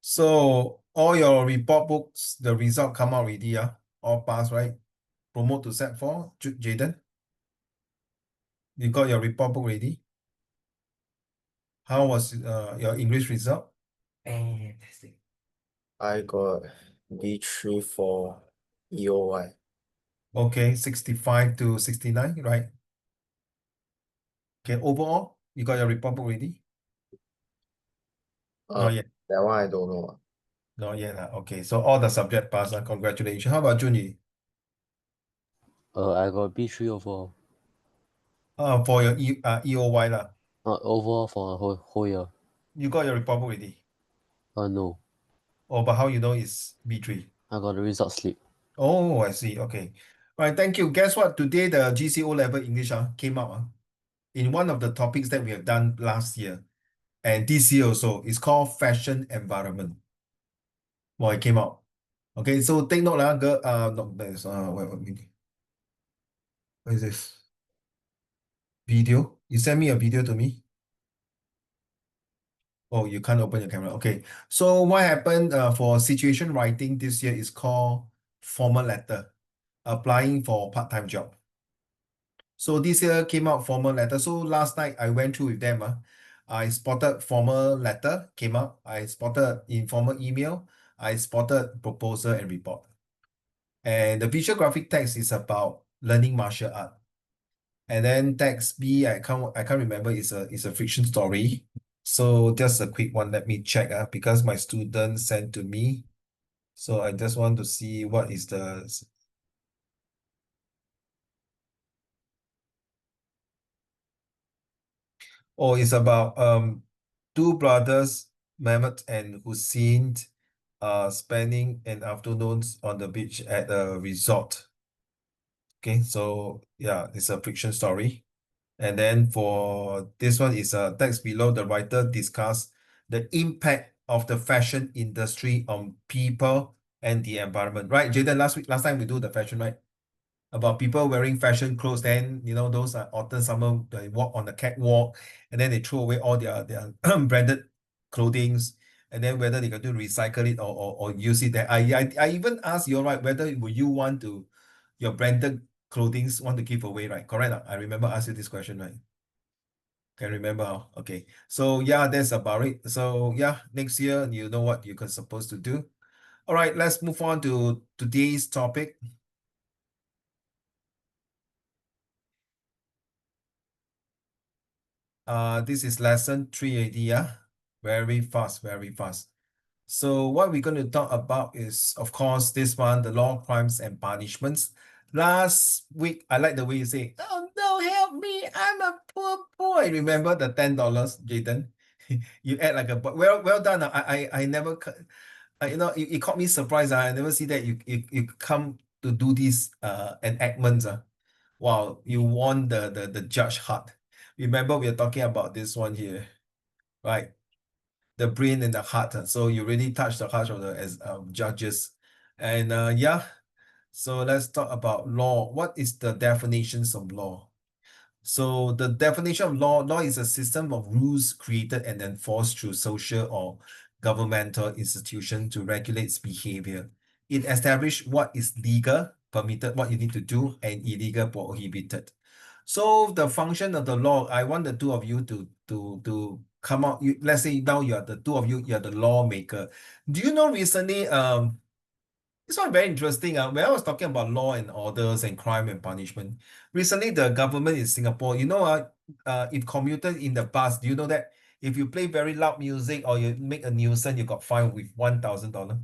So all your report books, the result come out already, yeah? All pass, right? Promote to set 4, Jaden. You got your report book ready? How was your English result? Fantastic. I got B3 for EOY. Okay, 65 to 69, right? Okay, overall, you got your report book ready? Uh, Not yet. that one I don't know. Not yet. Okay, so all the subject pass. Congratulations. How about Junyi? I got B3 overall. For your EOY lah. Overall for a whole year. You got your report book ready? No. Oh, but how you know it's B3? I got the result slip. Oh, I see. Okay. All right, thank you. Guess what? Today the GCO level English came out in one of the topics that we have done last year and this year also. It's called fashion environment. Well, it came out. Okay, so take note, girl. No, there's what is this? Video? You send me a video to me? Oh, you can't open your camera. Okay. So what happened for situation writing this year is called formal letter, applying for part-time job. So this year came out formal letter. So last night I went through with them. I spotted formal letter came out. I spotted informal email. I spotted proposal and report. And the visual graphic text is about learning martial art. And then text B, I can't remember, it's a fiction story. So just a quick one, let me check because my student sent to me. So I just want to see what is the it's about two brothers, Mehmet and Hussein, spending an afternoon on the beach at a resort. Okay, so yeah, it's a fiction story. And then for this one is a text below, the writer discuss the impact of the fashion industry on people and the environment. Right, Jaden, last time we do the fashion, right? About people wearing fashion clothes, then those are autumn, summer, they walk on the catwalk, and then they throw away all their branded clothings, and then whether they can do recycle it or use it. That I even asked you, right, whether would you want to your branded clothings want to give away, right? Correct. I remember asking you this question, right? Can remember. Okay. So yeah, that's about it. So yeah, next year you know what you're supposed to do. All right, let's move on to today's topic. This is lesson 380, yeah? Very fast, very fast. So what we're going to talk about is, of course, this one, the law, crimes, and punishments. Last week, I like the way you say, "Oh no, help me! I'm a poor boy." Remember the $10, Jaden? You act like a boy. Well done. I never, it caught me surprised. I never see that you come to do these enactments. Wow, you won the judge heart. Remember, we are talking about this one here, right? The brain and the heart. So you really touch the heart of the as judges. And yeah, so let's talk about law. What is the definitions of law? So the definition of law is a system of rules created and enforced through social or governmental institution to regulate behavior. It establishes what is legal, permitted, what you need to do, and illegal, prohibited. So the function of the law, I want the two of you to come out. Let's say now you are the two of you, you're the lawmaker. Do you know recently this one very interesting. When I was talking about law and orders and crime and punishment, recently the government in Singapore, if commuted in the bus, do you know that if you play very loud music or you make a nuisance, you got fined with $1,000?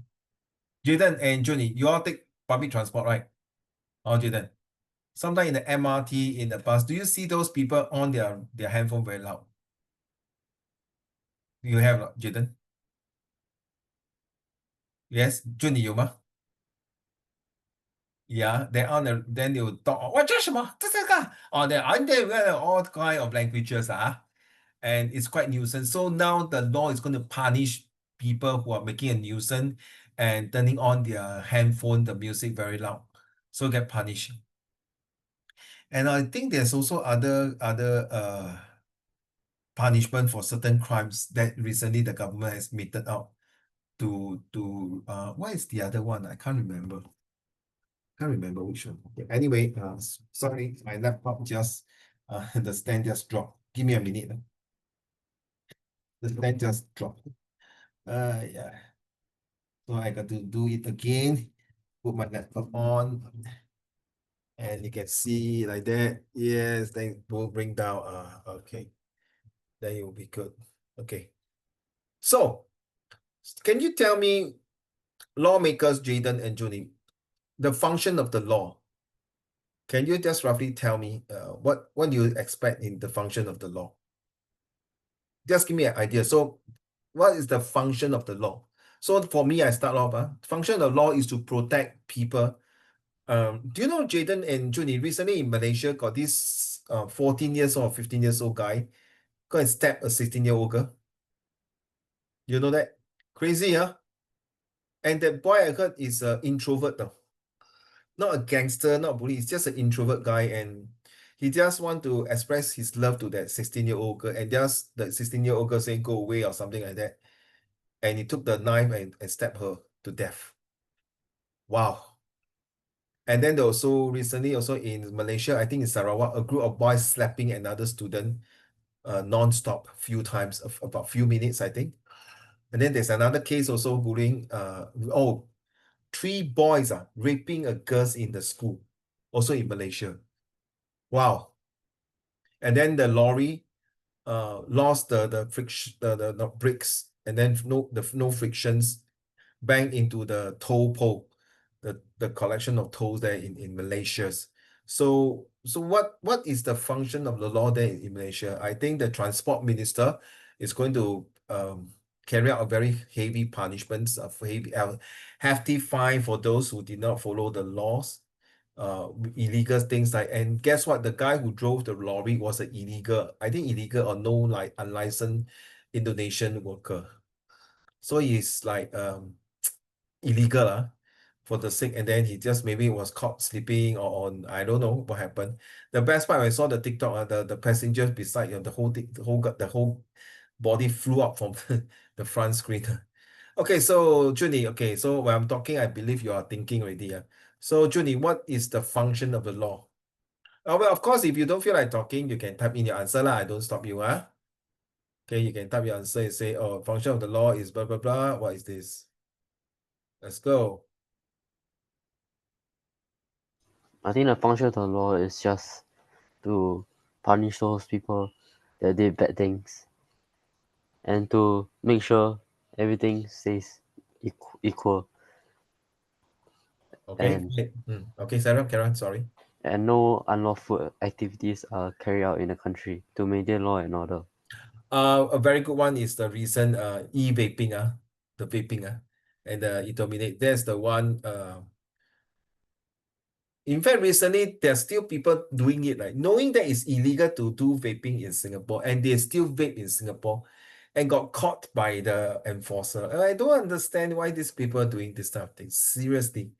Jaden and Johnny, you all take public transport, right? Oh, Jaden. Sometimes in the MRT, in the bus, do you see those people on their handphone very loud? You have, Jaden? Yes, Johnny, you ma? Yeah, then they will talk. Oh, 我做什么？这个 or they all kind of languages and it's quite nuisance. So now the law is going to punish people who are making a nuisance and turning on their handphone, the music very loud. So get punished. And I think there's also other punishment for certain crimes that recently the government has meted out. what is the other one? I can't remember. Can't remember which one. Okay, anyway, sorry, my laptop just the stand just dropped. Give me a minute. The stand just dropped. Yeah. So I got to do it again. Put my laptop on. And you can see like that. Yes, then it will bring down. Okay. Then it will be good. Okay. So, can you tell me, lawmakers, Jaden and Junie, the function of the law? Can you just roughly tell me what do you expect in the function of the law? Just give me an idea. So, what is the function of the law? So for me, I start off. Function of the law is to protect people. Do you know Jaden and Junie recently in Malaysia got this 14 years old or 15 years old guy go and stab a 16-year-old girl? You know that? Crazy, huh? And that boy I heard is an introvert though. Not a gangster, not a bully, he's just an introvert guy, and he just want to express his love to that 16-year-old girl, and just the 16-year-old girl saying go away or something like that. And he took the knife and stabbed her to death. Wow. And then there also recently also in Malaysia, I think in Sarawak, a group of boys slapping another student non-stop few times, about few minutes, I think. And then there's another case also bullying, 3 boys are raping a girl in the school, also in Malaysia. Wow. And then the lorry lost the friction, the brakes, and then no frictions, bang into the toll pole, the collection of tolls there in Malaysia. So what is the function of the law there in Malaysia? I think the transport minister is going to carry out a very heavy punishments, of hefty fine for those who did not follow the laws, illegal things like. And guess what? The guy who drove the lorry was an illegal, I think illegal or no, like unlicensed Indonesian worker. So he's like illegal for the sake, and then he just maybe was caught sleeping or on, I don't know what happened. The best part, I saw the TikTok, the passengers beside, the whole body flew up from the front screen. Okay, so Junie, okay, so when I'm talking, I believe you are thinking already. So Junie, what is the function of the law? Well, of course, if you don't feel like talking, you can type in your answer lah. I don't stop you. Okay, you can type your answer and say, oh, function of the law is blah, blah, blah. What is this? Let's go. I think the function of the law is just to punish those people that did bad things and to make sure everything stays equal Okay. Okay, Sarah, Karen, sorry. and no unlawful activities are carried out in the country to maintain law and order. A very good one is the recent e-vaping, the vaping, and it dominate. That's the one. In fact, recently there's still people doing it, like knowing that it's illegal to do vaping in Singapore, and they still vape in Singapore, and got caught by the enforcer. And I don't understand why these people are doing this type of thing. Seriously.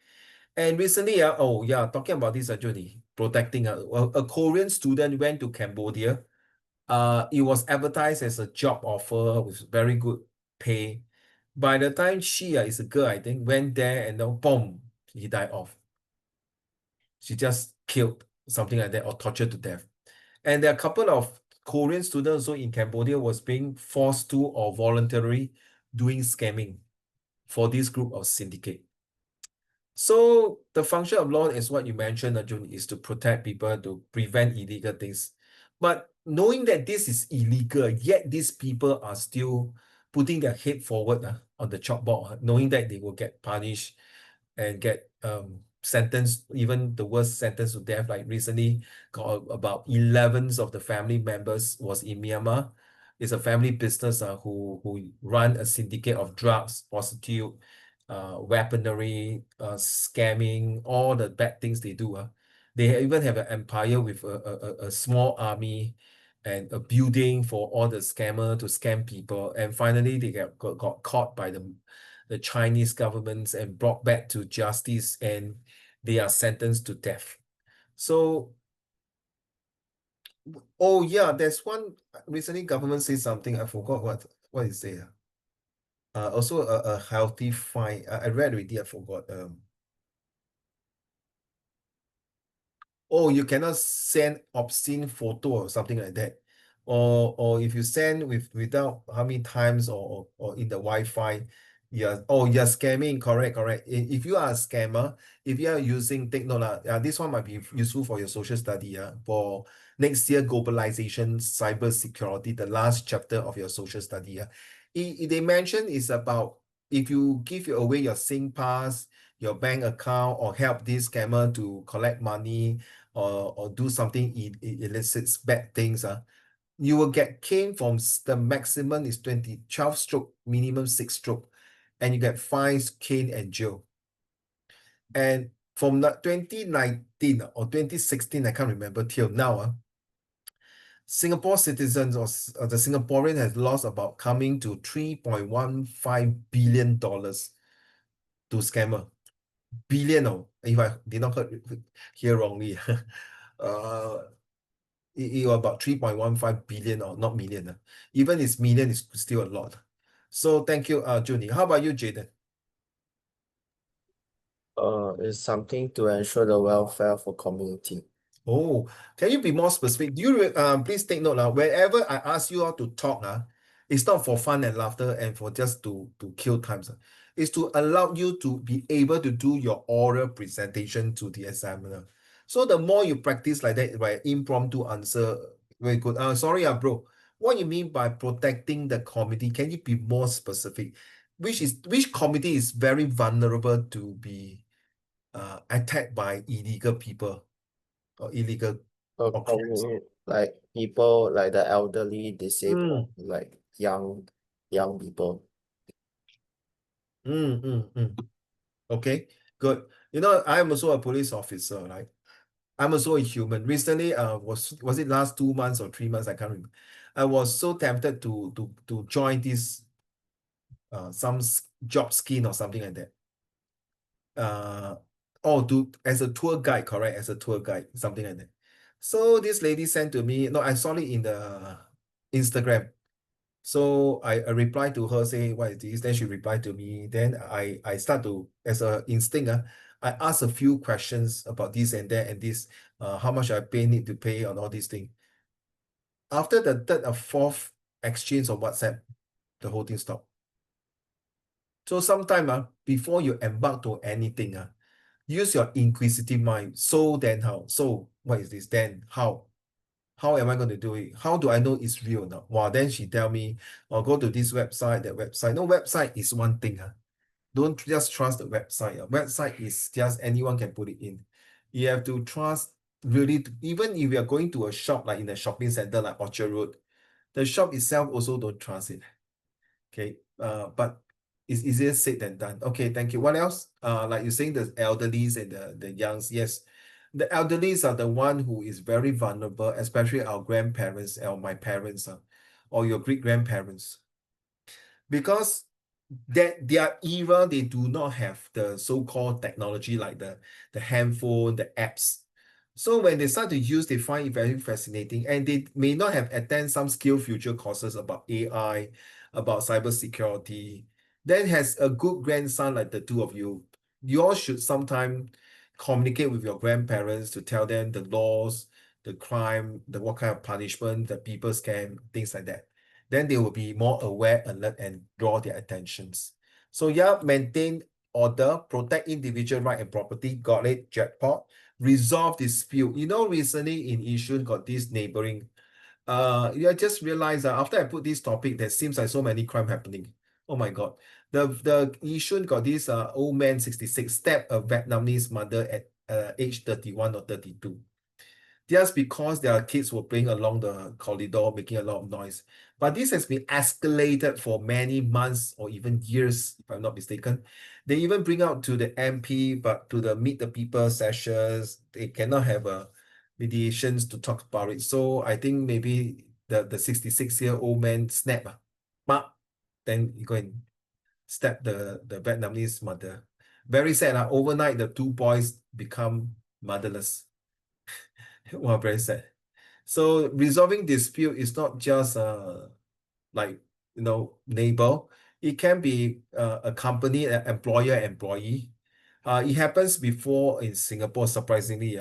And recently, talking about this, Junie, protecting a Korean student went to Cambodia. It was advertised as a job offer with very good pay. By the time she is a girl, I think, went there and then boom, he died off. She just killed, something like that, or tortured to death. And there are a couple of Korean students also in Cambodia was being forced to or voluntarily doing scamming for this group of syndicate. So the function of law is what you mentioned, Arjun, is to protect people, to prevent illegal things. But knowing that this is illegal, yet these people are still putting their head forward on the chalkboard, knowing that they will get punished and get sentenced, even the worst sentence to death. Like recently, got about 11 of the family members was in Myanmar. It's a family business who run a syndicate of drugs, prostitute, weaponry, scamming, all the bad things they do. They even have an empire with a small army and a building for all the scammer to scam people. And finally, they got caught by the Chinese governments and brought back to justice, and they are sentenced to death. So, oh yeah, there's one recently government said something. I forgot what is there. Also a healthy fine. I read already, I forgot. Oh, you cannot send obscene photo or something like that. Or if you send without how many times or in the Wi-Fi, you're scamming, correct. If you are a scammer, if you are using, take note, this one might be useful for your social study, for next year globalization, cyber security, the last chapter of your social study. They mention is about if you give away your SingPass, your bank account, or help this scammer to collect money or do something illicit, bad things, you will get caned from the maximum is 12 stroke, minimum 6 stroke, and you get fines, cane, and jail. And from 2019 or 2016, I can't remember, till now, Singapore citizens or the Singaporean has lost about coming to $3.15 billion to scammer. Billion, oh, if I did not hear wrongly. It was about 3.15 billion or not million. Even it's million is still a lot. So thank you, Junie. How about you, Jaden? It's something to ensure the welfare for community. Oh, can you be more specific? Do you please take note now. Whenever I ask you all to talk, it's not for fun and laughter and for just to kill time. It's to allow you to be able to do your oral presentation to the examiner. So the more you practice like that, right, impromptu answer, very good. Sorry, bro. What you mean by protecting the community? Can you be more specific? Which community is very vulnerable to be attacked by illegal people or illegal or crimes? Like people like the elderly, Mm, disabled, like young people. Okay, good. I'm also a police officer, right? I'm also a human. Recently, was it last 2 months or 3 months? I can't remember. I was so tempted to join this some job scheme or something like that. As a tour guide, correct? As a tour guide, something like that. So this lady sent to me. No, I saw it in the Instagram. So I replied to her saying, what is this? Then she replied to me. Then I start to, as a instinct, I ask a few questions about this and that and this, how much need to pay on all these things. After the third or fourth exchange on WhatsApp, the whole thing stopped. So sometime before you embark to anything, use your inquisitive mind. So then how? So what is this? Then how? How am I going to do it? How do I know it's real now? Wow, then she tell me, oh, go to this website, that website. No, website is one thing. Don't just trust the website. Website is just anyone can put it in. You have to trust really, even if you're going to a shop like in a shopping center like Orchard Road, the shop itself also don't trust it. Okay, but it's easier said than done. Okay, thank you. What else? Like you're saying, the elderlies and the youngs. Yes, the elderlies are the one who is very vulnerable, especially our grandparents or my parents, or your great grandparents, because that their era they do not have the so-called technology like the handphone, the apps. So when they start to use, they find it very fascinating, and they may not have attend some skill future courses about AI, about cybersecurity. Then has a good grandson like the two of you. You all should sometime communicate with your grandparents to tell them the laws, the crime, the what kind of punishment that people scam, things like that. Then they will be more aware, alert, and draw their attentions. So yeah, maintain order, protect individual right and property, got it, jackpot. Resolve dispute. Recently in Yishun got this neighboring. I just realized that after I put this topic, there seems like so many crime happening. Oh my God. The Yishun got this old man 66 stabbed a Vietnamese mother at age 31 or 32. Just because their kids were playing along the corridor, making a lot of noise. But this has been escalated for many months or even years, if I'm not mistaken. They even bring out to the MP, but to the meet the people sessions, they cannot have a mediations to talk about it. So I think maybe the 66-year-old man snap, but then you go and stab the Vietnamese mother. Very sad. Overnight, the two boys become motherless. Wow, very sad. So resolving dispute is not just like neighbor. It can be a company, an employer, employee. It happens before in Singapore, surprisingly.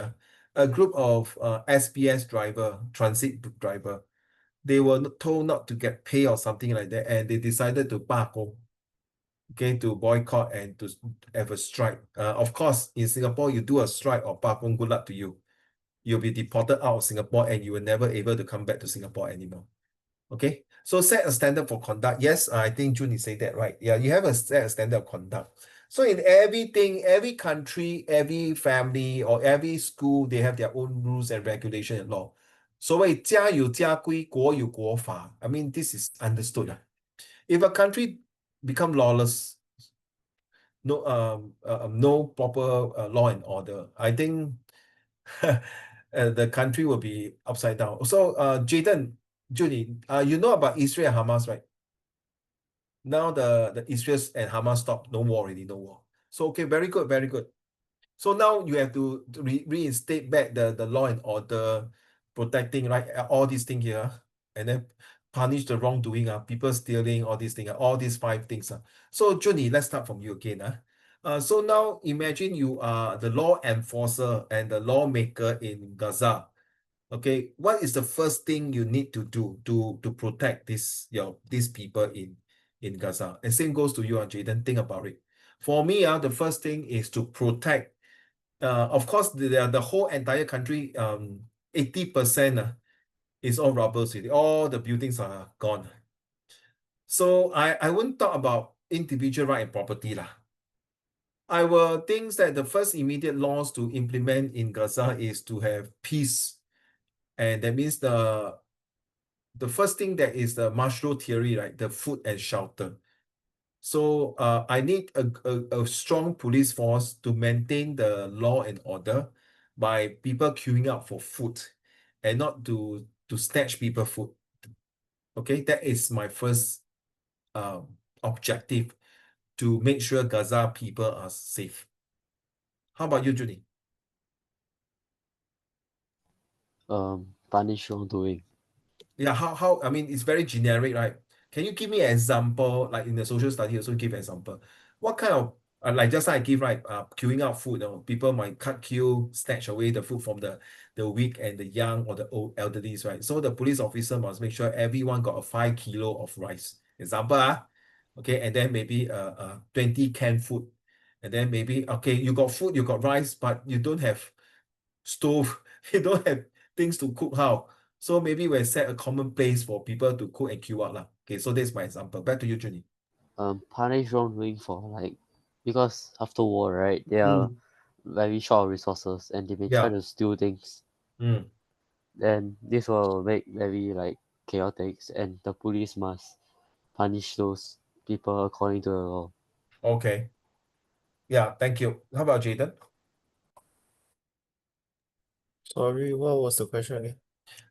A group of SPS driver, transit driver, they were told not to get pay or something like that, and they decided to罢工, okay, to boycott and to have a strike. Of course, in Singapore, you do a strike or罢工, good luck to you. You'll be deported out of Singapore and you will never able to come back to Singapore anymore. Okay, so set a standard for conduct. Yes, I think June is saying that right. Yeah, you have a set a standard of conduct. So in everything, every country, every family, or every school, they have their own rules and regulation and law. 所谓家有家规，国有国法. I mean, this is understood. If a country become lawless, no proper law and order, I think the country will be upside down. So, Jaden, Judy, you know about Israel and Hamas, right? Now the Israel and Hamas stop, no war already, no war. So okay, very good, very good. So now you have to reinstate back the law and order, protecting, right? All these things here, and then punish the wrongdoing, people stealing, all these things, all these 5 things. So Judy, let's start from you again. So now imagine you are the law enforcer and the lawmaker in Gaza. Okay, what is the first thing you need to do to protect these people in Gaza? And same goes to you, Jaden. Think about it. For me, the first thing is to protect. Of course, the whole entire country, 80% is all robbers. All the buildings are gone. So I won't talk about individual right and property lah. I will think that the first immediate laws to implement in Gaza is to have peace, and that means the first thing that is the Maslow theory, right? The food and shelter. So I need a strong police force to maintain the law and order by people queuing up for food and not to snatch people food. Okay, that is my first objective, to make sure Gaza people are safe. How about you, Judy? Punish wrongdoing. Yeah, how I mean, it's very generic, right? Can you give me an example, like in the social study also give example? What kind of like just like I give, right, queuing out food, people might cut queue, snatch away the food from the weak and the young or the old elderlies, right? So the police officer must make sure everyone got a 5 kilo of rice. Example, okay, and then maybe 20 canned food. And then maybe, okay, you got food, you got rice, but you don't have stove, you don't have things to cook how. So maybe we set a common place for people to cook and queue out lah. Okay, so that's my example. Back to you, Jenny. Punish wrongdoing for like, because after war, right, they are very short of resources and they may try Yeah. to steal things. Then this will make very like chaotic, and the police must punish those people according to the law. Okay. Yeah, thank you. How about Jaden? Sorry, what was the question again?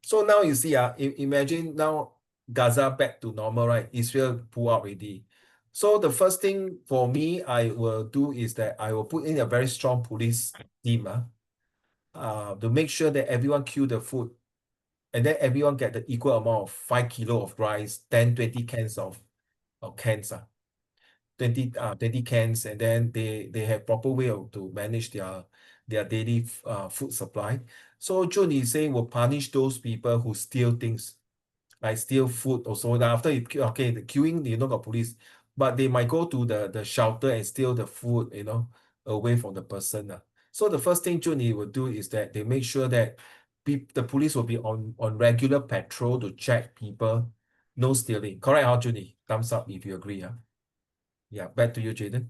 So now you see, imagine now Gaza back to normal, right? Israel pull out already. So the first thing for me I will do is that I will put in a very strong police team, to make sure that everyone queue the food, and then everyone get the equal amount of 5 kilo of rice, 10, 20 cans of cans, 20 cans, and then they have proper way to manage their daily food supply. So June is saying will punish those people who steal things, like steal food also. Then after you okay, the queuing, got police, but they might go to the shelter and steal the food, away from the person. So the first thing Juni will do is that they make sure that the police will be on regular patrol to check people, no stealing. Correct, how Juni? Thumbs up if you agree. Yeah, back to you, Jaden.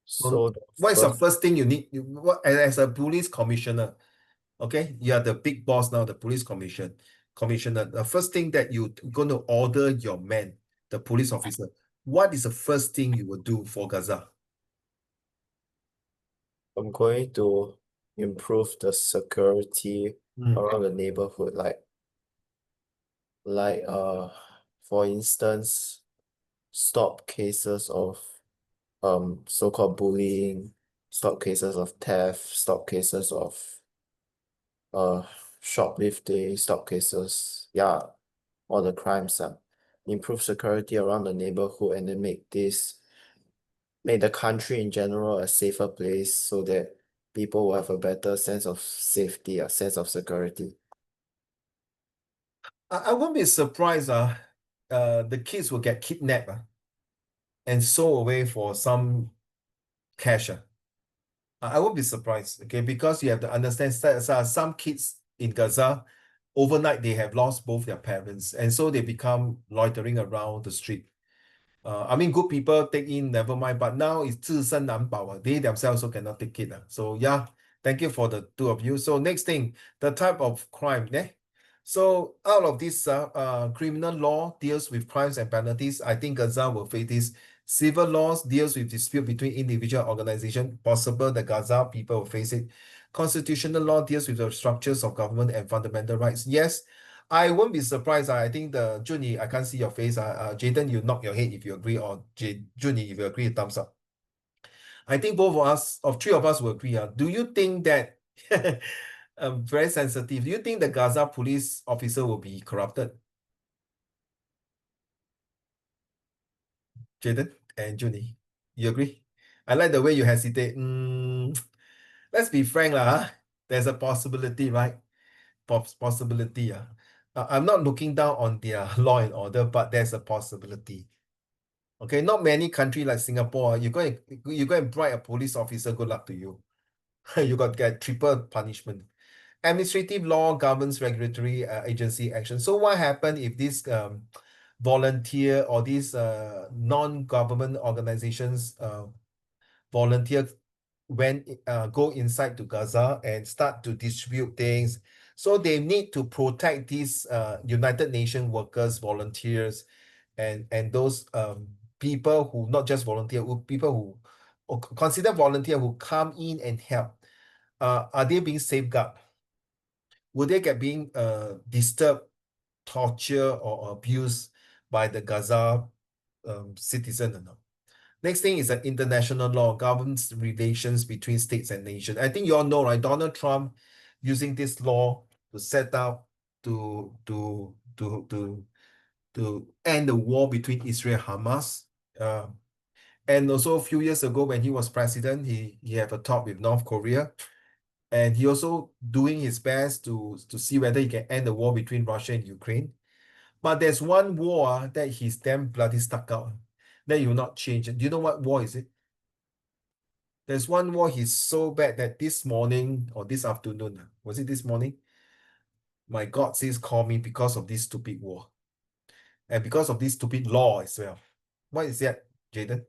So What is the first thing you need? What as a police commissioner? Okay, you are the big boss now, the police commissioner. The first thing that you're going to order your men, the police officer, what is the first thing you will do for Gaza? I'm going to improve the security around the neighborhood, like for instance, stop cases of so-called bullying, stop cases of theft, stop cases of shoplifting, stop cases, yeah, all the crimes. improve security around the neighborhood and then make the country in general a safer place so that people will have a better sense of safety, a sense of security. I won't be surprised the kids will get kidnapped and sold away for some cash. I won't be surprised, okay, because you have to understand that some kids in Gaza, overnight they have lost both their parents, and so they become loitering around the street. I mean, good people take in, never mind, but now it's 自身难保. They themselves also cannot take it. So yeah, thank you for the two of you. So next thing, the type of crime. So out of this criminal law deals with crimes and penalties, I think Gaza will face this. Civil laws deals with dispute between individual organizations. Possible the Gaza people will face it. Constitutional law deals with the structures of government and fundamental rights. Yes, I won't be surprised. I think the Junie, I can't see your face. Jaden, you knock your head if you agree, or Junie, if you agree, thumbs up. I think both of us, of three of us, will agree. Do you think that very sensitive? Do you think the Gaza police officer will be corrupted? Jaden and Junie, you agree? I like the way you hesitate. Let's be frank, lah. There's a possibility, right? Possibility. I'm not looking down on their law and order, but there's a possibility. Okay, not many countries like Singapore, you go and bribe a police officer, good luck to you. You got to get triple punishment. Administrative law governs regulatory agency action. So what happened if this volunteer or these non-government organizations volunteer go inside to Gaza and start to distribute things? So they need to protect these United Nations workers, volunteers, and those people who not just volunteer, people who or consider volunteer who come in and help. Are they being safeguarded? Will they get being disturbed, tortured, or abused by the Gaza citizen or not? Next thing is that international law governs relations between states and nations. I think you all know, right? Donald Trump using this law to set up to end the war between Israel and Hamas. And also a few years ago when he was president, he had a talk with North Korea. And he also doing his best to see whether he can end the war between Russia and Ukraine. But there's one war that he's damn bloody stuck out that he will not change. Do you know what war is it? There's one war he's so bad that this morning or this afternoon, was it this morning? My God says call me because of this stupid war. And because of this stupid law as well. What is that, Jaden?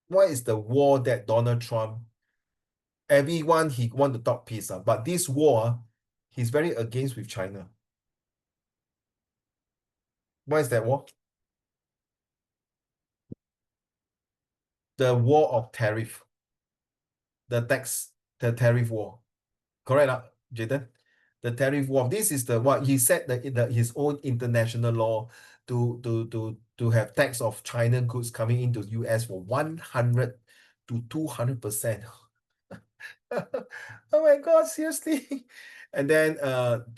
What is the war that Donald Trump, everyone he want to talk peace, but this war, he's very against with China. What is that war? The war of tariff. The tariff war. Correct, Jaden? The tariff war. This is the what he said that his own international law to have tax of China goods coming into US for 100 to 200%. Oh my God, seriously. And then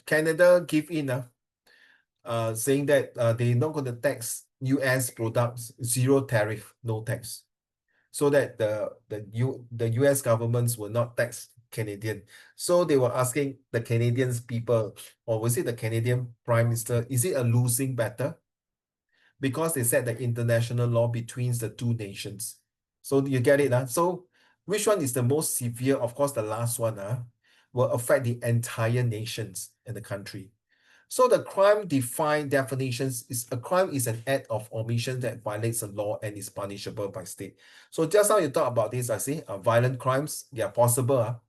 Canada give in saying that they're not going to tax US products, zero tariff, no tax. So that the US governments will not tax Canadian. So they were asking the Canadians people, or was it the Canadian Prime Minister, is it a losing battle? Because they said the international law between the two nations. So you get it, huh? So which one is the most severe? Of course, the last one will affect the entire nations and the country. So the crime defined definitions is a crime is an act of omission that violates the law and is punishable by state. So just now you talk about this, I see violent crimes, they are possible.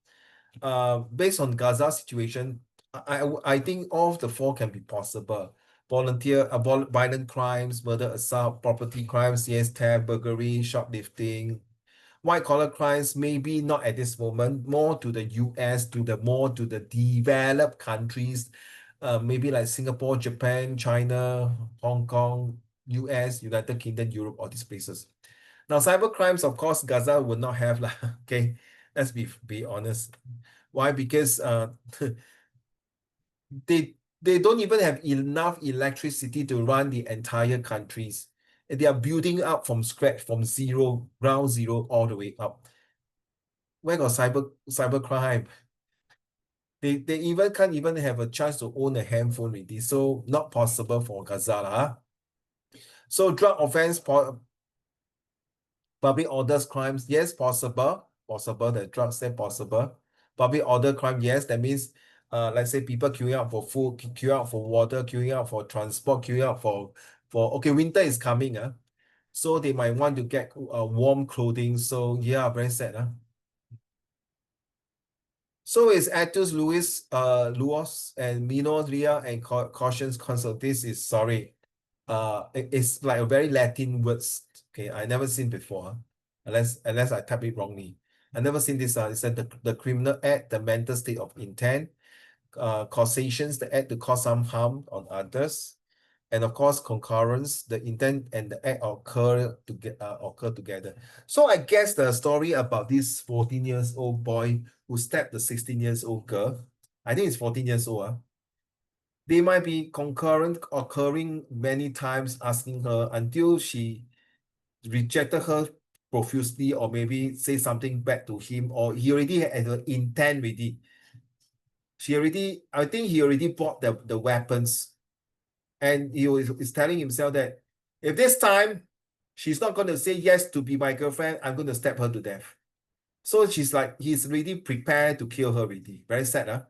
Based on Gaza situation, I think all of the four can be possible. Violent crimes, murder, assault, property crimes, yes, theft, burglary, shoplifting. White collar crimes, maybe not at this moment, more to the US, more to the developed countries, maybe like Singapore, Japan, China, Hong Kong, US, United Kingdom, Europe, all these places. Now, cyber crimes, of course, Gaza will not have lah. Okay, let's be honest. Why? Because the They don't even have enough electricity to run the entire countries. And they are building up from scratch, from zero, ground zero, all the way up. Where got cyber crime? They even can't even have a chance to own a handphone already. So not possible for Gaza. Huh? So drug offense, public orders crimes, yes, possible. Possible, the drug say possible. Public order crime, yes, that means let's say people queuing up for food, queuing up for water, queuing up for transport, queuing up for okay, winter is coming, so they might want to get warm clothing. So yeah, very sad. So it's Actus Luos and Minoria and Cautions Consult. This is sorry. It's like a very Latin words. Okay, I never seen before. Unless I type it wrongly. I never seen this. It said the criminal act, the mental state of intent, causations, the act to cause some harm on others, and of course concurrence, the intent and the act occur together. So I guess the story about this 14 years old boy who stabbed the 16 years old girl, I think it's 14 years old. They might be concurrent occurring many times, asking her until she rejected her profusely, or maybe say something back to him, or he already had an intent already. I think he already bought the weapons, and he is telling himself that if this time she's not going to say yes to be my girlfriend, I'm going to stab her to death. So she's like, he's really prepared to kill her already. Very sad, huh?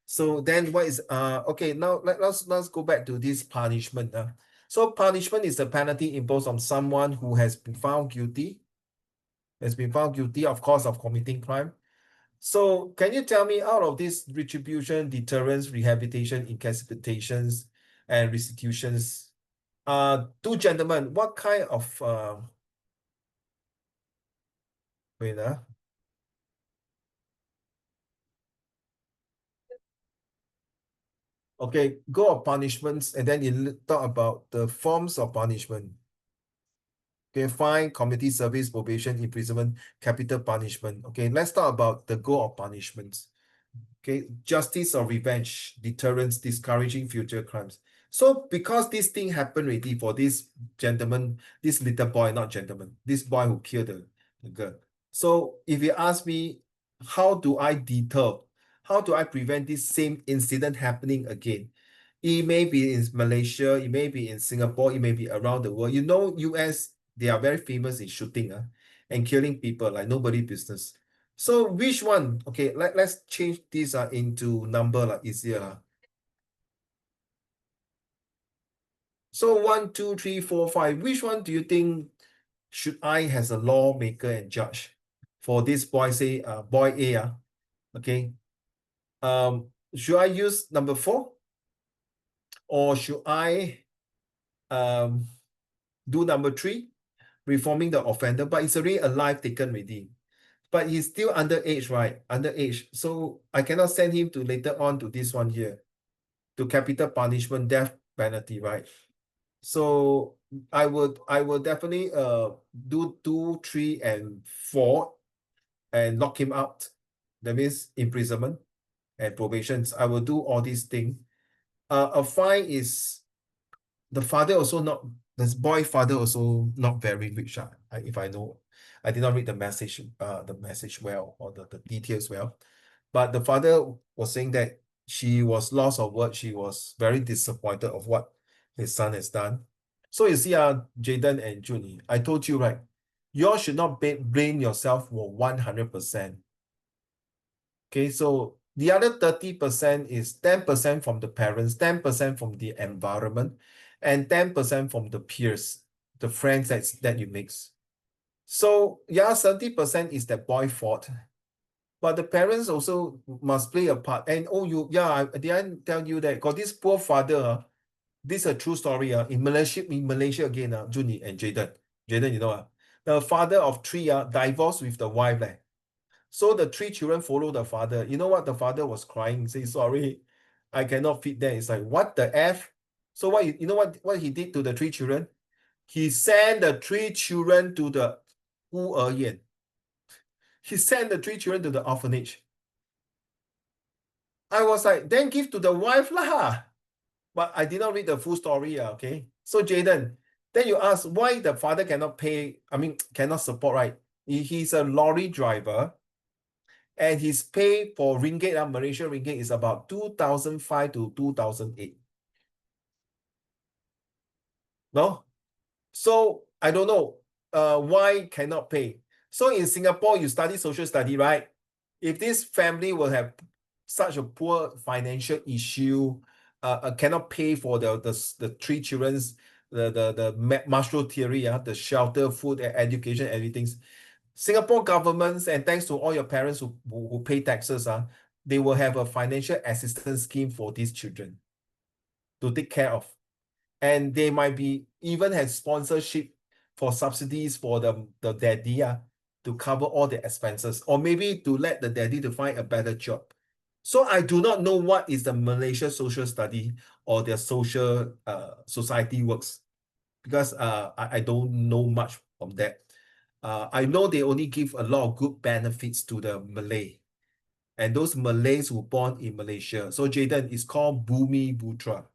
So then what is okay, now let's go back to this punishment. So punishment is the penalty imposed on someone who has been found guilty, of course, of committing crime. So can you tell me, out of this retribution, deterrence, rehabilitation, incapacitations, and restitutions, two gentlemen, what kind of wait, okay, go of punishments, and then you talk about the forms of punishment. Okay, fine, community service, probation, imprisonment, capital punishment. Okay, let's talk about the goal of punishments. Okay, justice or revenge, deterrence, discouraging future crimes. So because this thing happened already for this gentleman, this little boy, not gentleman, this boy who killed the girl. So if you ask me, how do I deter? How do I prevent this same incident happening again? It may be in Malaysia, it may be in Singapore, it may be around the world. You know, US, they are very famous in shooting and killing people like nobody business. So which one? Okay, let's change this into number easier. So 1, 2, 3, 4, 5. Which one do you think should I as a lawmaker and judge for this boy, say boy A? Okay. Should I use number 4? Or should I do number 3? Reforming the offender, but it's already a life taken already. But he's still underage, right? Underage. So I cannot send him to later on to this one here, to capital punishment, death penalty, right? So I would definitely do 2, 3, and 4 and lock him out. That means imprisonment and probations. I will do all these things. A fine is the father also not, this boy father also not very rich. If I know, I did not read the message well, or the details well. But the father was saying that she was lost of work. She was very disappointed of what his son has done. So you see, Jaden and Junie, I told you, right? You all should not blame yourself for 100%. Okay, so the other 30% is 10% from the parents, 10% from the environment, and 10% from the peers, the friends that you mix. So yeah, 70% is the boy fault, but the parents also must play a part. And did I tell you that got this poor father? This is a true story. In Malaysia again, Junie and Jaden. Jaden, you know, the father of 3 divorced with the wife. So the 3 children follow the father. You know what? The father was crying, say, sorry, I cannot feed them. It's like, what the F? So you know what he did to the 3 children? He sent the 3 children to the He sent the 3 children to the orphanage. I was like, then give to the wife lah. But I did not read the full story, okay? So Jaden, then you ask why the father cannot pay, cannot support, right? He's a lorry driver and his pay for ringgit, Malaysian ringgit is about 2005 to 2008. No? So I don't know why cannot pay. So in Singapore, you study social study, right? If this family will have such a poor financial issue, cannot pay for the three children's the Maslow theory, the shelter, food, and education, everything. Singapore governments, and thanks to all your parents who pay taxes, they will have a financial assistance scheme for these children to take care of. And they might be even have sponsorship for subsidies for the daddy to cover all the expenses, or maybe to let the daddy to find a better job. So I do not know what is the Malaysia social study or their social society works, because I don't know much from that. I know they only give a lot of good benefits to the Malay and those Malays who born in Malaysia. So Jaden is called Bumi Putra.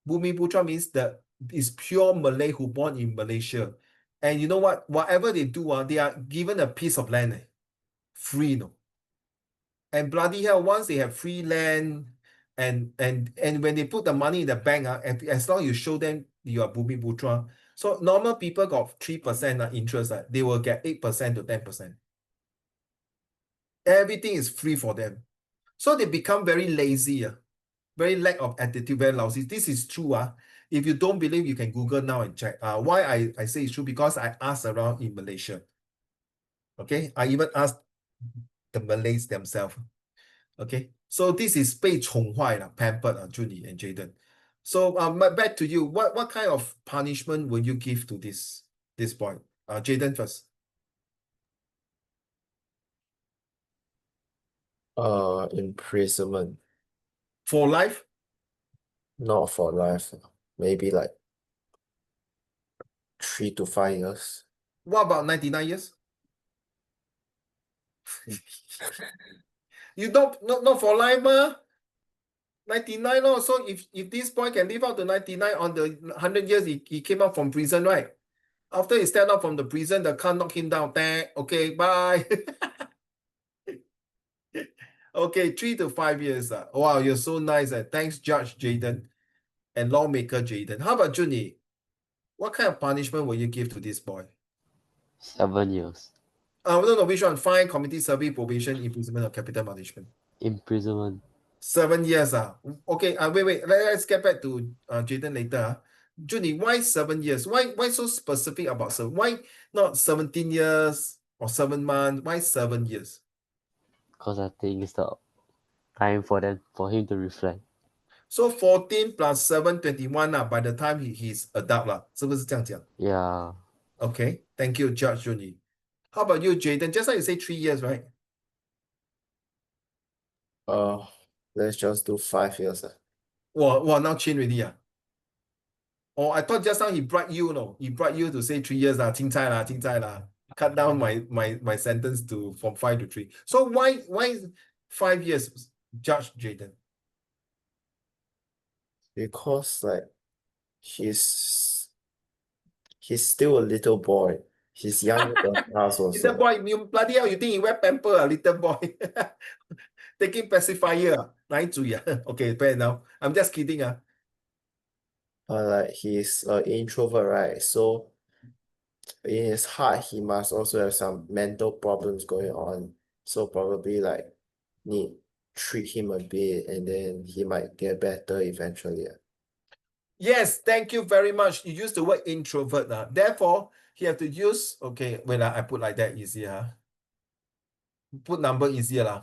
Bumi Putra means that is pure Malay who born in Malaysia. And you know what? Whatever they do, they are given a piece of land, free, no. And bloody hell, once they have free land, and when they put the money in the bank, as long as you show them you are Bumi Putra, so normal people got 3% interest, they will get 8% to 10%. Everything is free for them. So they become very lazy, very lack of attitude, very lousy. This is true. If you don't believe, you can Google now and check. Why I say it's true, because I asked around in Malaysia. Okay, I even asked the Malays themselves. Okay, so this is 被宠坏了, pampered, Junie and Jaden. So back to you. What kind of punishment will you give to this boy? Jaden first. Imprisonment, For life? not for life. Maybe like 3 to 5 years. What about 99 years? You don't not for life, 99 lor. So if this boy can live out to 99 on the 100 years he came out from prison, right? After he stepped out from the prison, the car knocked him down. Okay, bye. Okay, 3 to 5 years. Wow, you're so nice. Thanks, Judge Jaden and lawmaker Jaden. How about Junie? What kind of punishment will you give to this boy? 7 years. No, which one? Fine, community service, probation, imprisonment, or capital punishment? Imprisonment. 7 years. Okay, wait. Let's get back to Jaden later. Junie, why 7 years? Why so specific about 7? Why not 17 years or 7 months? Why 7 years? Because I think it's the time for him to reflect. So 14 plus 7, 21 by the time he's adult 是不是这样讲? Yeah. Okay, thank you, Judge Junie. How about you, Jaden? Just like you say 3 years, right? Let's just do 5 years. Wow, now change already. Oh, I thought just now he bribed you, no? He bribed you to say 3 years, 青菜啦. Cut down my sentence from 5 to 3. So why 5 years, Judge Jaden? Because like he's still a little boy. He's younger than us Little also. boy, you bloody hell, you think he wear pamper, little boy? Taking pacifier, 奶嘴. Okay, fair enough. I'm just kidding. But like he's an introvert, right? So in his heart, he must also have some mental problems going on. So probably like need treat him a bit, and then he might get better eventually. Yes, thank you very much. You use the word introvert. Therefore, he have to use, okay, when I put like that easier. Put number easier.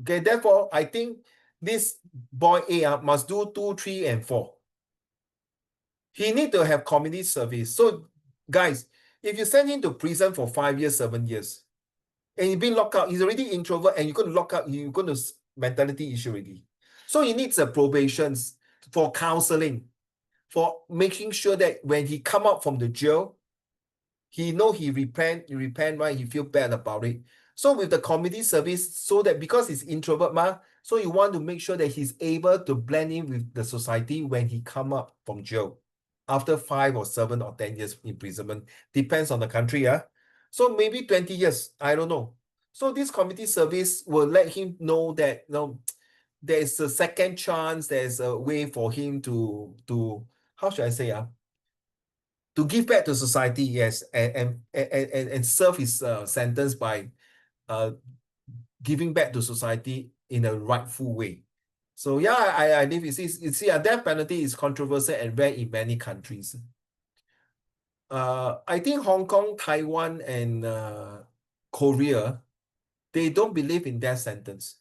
Okay, therefore, I think this boy A must do 2, 3, and 4. He need to have community service. So, guys, if you send him to prison for 5 years, 7 years, and he's been locked out, he's already introvert, and you're going to lock out, you're going to mentality issue already. So he needs a probations for counseling, for making sure that when he come out from the jail, he know he repent, right? He feel bad about it. So with the community service, so that because he's introvert, So you want to make sure that he's able to blend in with the society when he come up from jail after 5 or 7 or 10 years imprisonment. Depends on the country, yeah. So maybe 20 years, I don't know. So this community service will let him know that, you know, there's a second chance, there's a way for him to how should I say, to give back to society, yes, and serve his sentence by uh giving back to society in a rightful way. So yeah, I live. You see, a death penalty is controversial and rare in many countries. I think Hong Kong, Taiwan, and Korea, they don't believe in death sentence.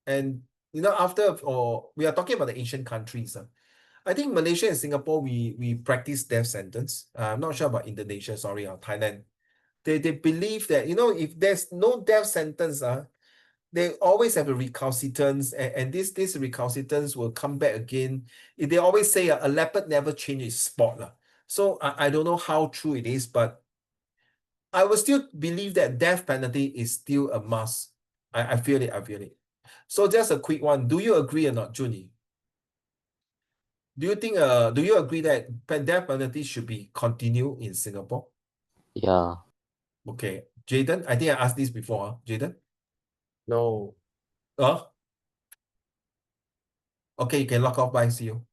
And you know, we are talking about the Asian countries. I think Malaysia and Singapore, we practice death sentence. I'm not sure about Indonesia, sorry, or Thailand. They believe that, you know, if there's no death sentence, they always have a recalcitrance, and this recalcitrance will come back again. They always say a leopard never changes its spot. So I don't know how true it is, but I will still believe that death penalty is still a must. I feel it, I feel it. So just a quick one. Do you agree or not, Junie? Do you agree that death penalty should be continued in Singapore? Yeah. Okay. Jaden, I think I asked this before, Jaden? No, Okay, you can lock off. Bye, see you.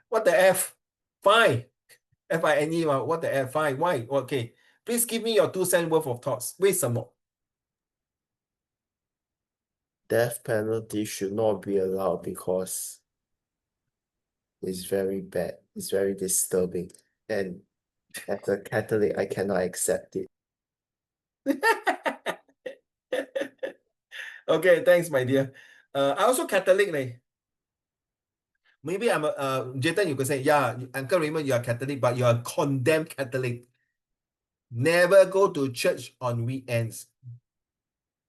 What the F? Fine. FINE, what the F? Fine. Why? Okay. Please give me your 2 cent worth of thoughts. 为什么? death penalty should not be allowed because it's very bad. It's very disturbing. And as a Catholic, I cannot accept it. Okay, thanks, my dear. I also Catholic, Maybe I'm Jayden, you could say, yeah, Uncle Raymond, you are Catholic, but you are condemned Catholic. Never go to church on weekends.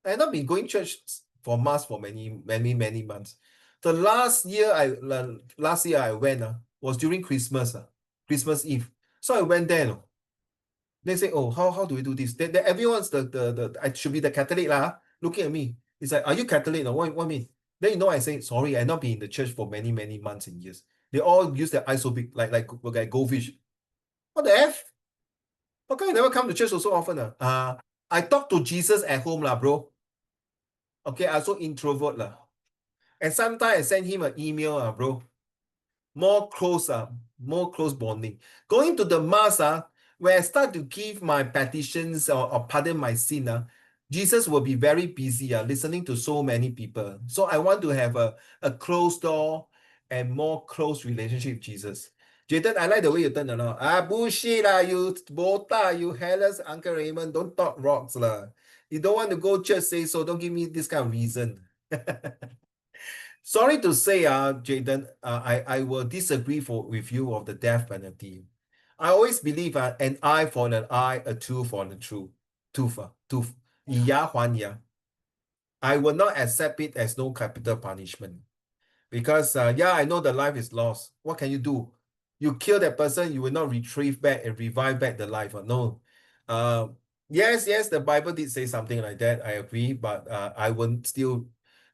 I've not been going church for mass for many months. The last year I went was during Christmas, Christmas Eve. So I went there. No. They say, oh, how do we do this? Then everyone's I should be the Catholic looking at me. It's like, are you Catholic? No? What mean? Then you know I say, sorry, I've not been in the church for many months and years. They all use their eyes so big, like goldfish. What the F? How come I never come to church so often? I talk to Jesus at home, bro. Okay, I also introvert. And sometimes I send him an email, bro. More close bonding. Going to the mass, when I start to give my petitions or pardon my sin, Jesus will be very busy listening to so many people. So I want to have a closed door and more close relationship with Jesus. Jaden, I like the way you turn around. Bullshit you bota, you hairless Uncle Raymond. Don't talk rocks You don't want to go church, say so. Don't give me this kind of reason. Sorry to say, Jaden, I will disagree with you of the death penalty. I always believe an eye for an eye, a tooth for a tooth. 以牙还牙. I will not accept it as no capital punishment. Because, yeah, I know the life is lost. What can you do? You kill that person, you will not retrieve back and revive back the life. No. Yes, the Bible did say something like that. I agree, but I will still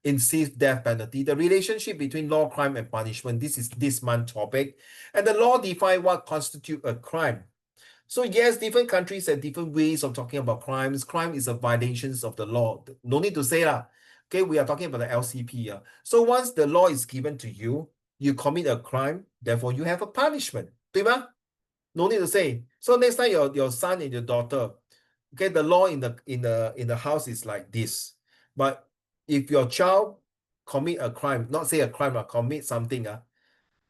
insist death penalty. The relationship between law, crime, and punishment, this is this month's topic. And the law define what constitutes a crime. So yes, different countries have different ways of talking about crimes. Crime is a violation of the law. No need to say Okay, we are talking about the LCP. So once the law is given to you, you commit a crime, therefore you have a punishment. 对吗? No need to say. So next time your son and your daughter, okay, the law in the house is like this. But if your child commit a crime, not say a crime, commit something,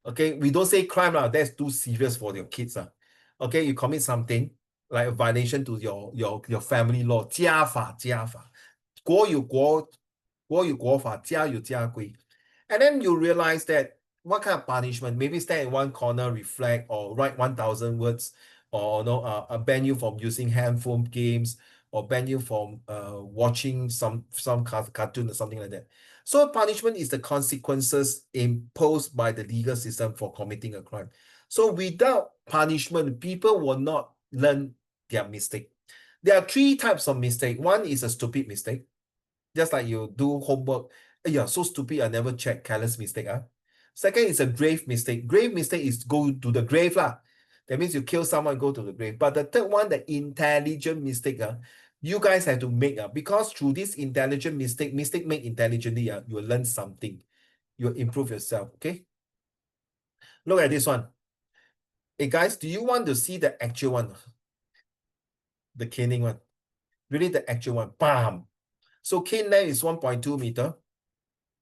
okay, we don't say crime, that's too serious for your kids. Okay, you commit something like a violation to your family law, 家法,国有国法,家有家规. And then you realize that what kind of punishment, maybe stand in one corner, reflect, or write 1,000 words, or ban you from using handphone games, or ban you from watching some cartoon or something like that. So punishment is the consequences imposed by the legal system for committing a crime. So without punishment, people will not learn their mistake. There are 3 types of mistake. One is a stupid mistake. Just like you do homework. Yeah, so stupid, I never check. Careless mistake. Second is a grave mistake. Grave mistake is go to the grave lah. That means you kill someone, go to the grave. But the third one, the intelligent mistake, you guys have to make, because through this intelligent mistake made intelligently, you will learn something. You will improve yourself, okay? Look at this one. Hey guys, do you want to see the actual one? The caning one. Really the actual one. Bam! So cane length is 1.2 meter.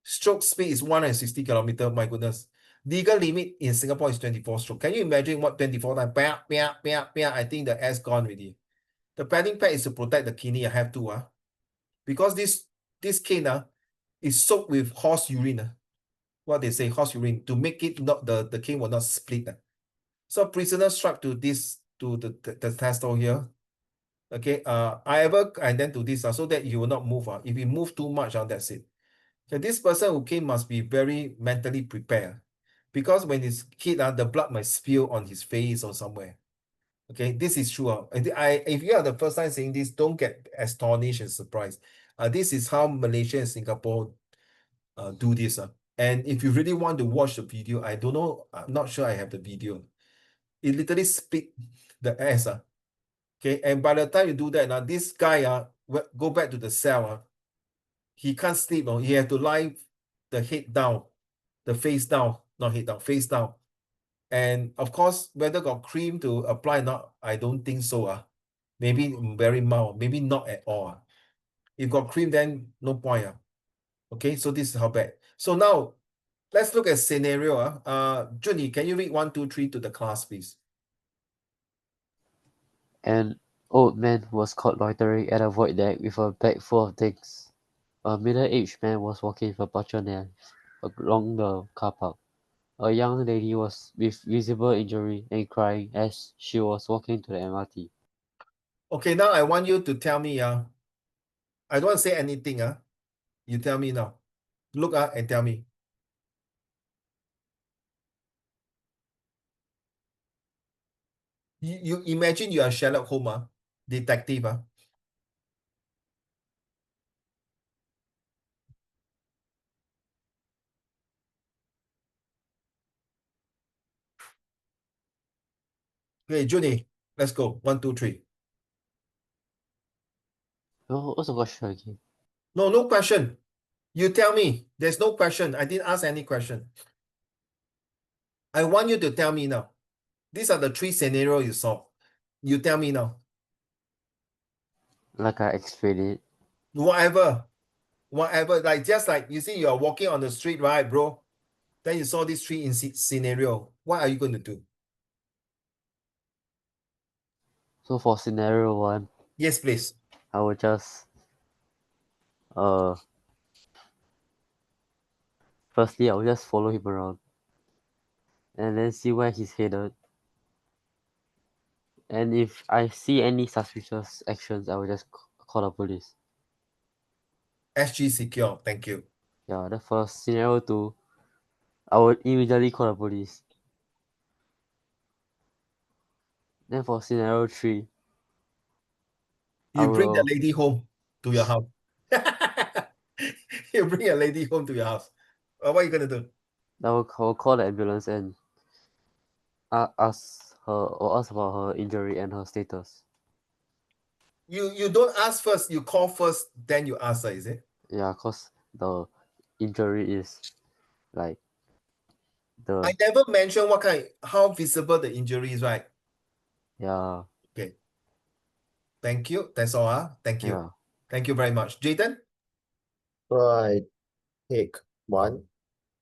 Stroke speed is 160 kilometer. My goodness. Legal limit in Singapore is 24 stroke. Can you imagine what 24 times? I think the air's gone already. The padding pad is to protect the kidney. I have to, because this cane is soaked with horse urine. What they say, horse urine, to make it not the cane will not split. So prisoner strapped to this to the tester here. Okay, I ever and then to this so that you will not move. If you move too much, that's it. So this person who came must be very mentally prepared, because when it's hit, the blood might spill on his face or somewhere. Okay, this is true. If you are the first time seeing this, don't get astonished and surprised. This is how Malaysia and Singapore do this. And if you really want to watch the video, I don't know, I'm not sure I have the video. It literally spit the ass. Okay, and by the time you do that, this guy go back to the cell. He can't sleep. He have to lie the head down, the face down, not head down, face down. And of course, whether got cream to apply or not, I don't think so. Maybe very mild, maybe not at all. If got cream, then no point. Okay, so this is how bad. So now let's look at scenario. Junie, can you read 1, 2, 3 to the class, please? An old man was caught loitering at a void deck with a bag full of things. A middle-aged man was walking with a butcher knife along the car park. A young lady was with visible injury and crying as she was walking to the MRT. Okay, now I want you to tell me. I don't want to say anything. You tell me now. Look and tell me. You imagine you are Sherlock Holmes, detective. Okay, Junie, let's go. 1, 2, 3. What's the question again? No question. You tell me. There's no question. I didn't ask any question. I want you to tell me now. These are the 3 scenarios you saw. You tell me now. Like I explained it. Whatever. Like just like you see, you're walking on the street, right, bro? Then you saw these 3 scenario. What are you going to do? So for scenario 1, Yes, please. I would just firstly I will just follow him around and then see where he's headed. And if I see any suspicious actions, I will just call the police. SG secure. Thank you. Yeah, the first scenario 2, I would immediately call the police. Then for scenario 3, You bring the lady home to your house. You bring a lady home to your house. What are you going to do? I will call the ambulance and ask about her injury and her status. You don't ask first, you call first, then you answer, is it? Yeah, cause the injury is like I never mentioned how visible the injury is, right? Yeah. Okay. Thank you. That's all. Thank you. Yeah. Thank you very much. Jayden? I take one.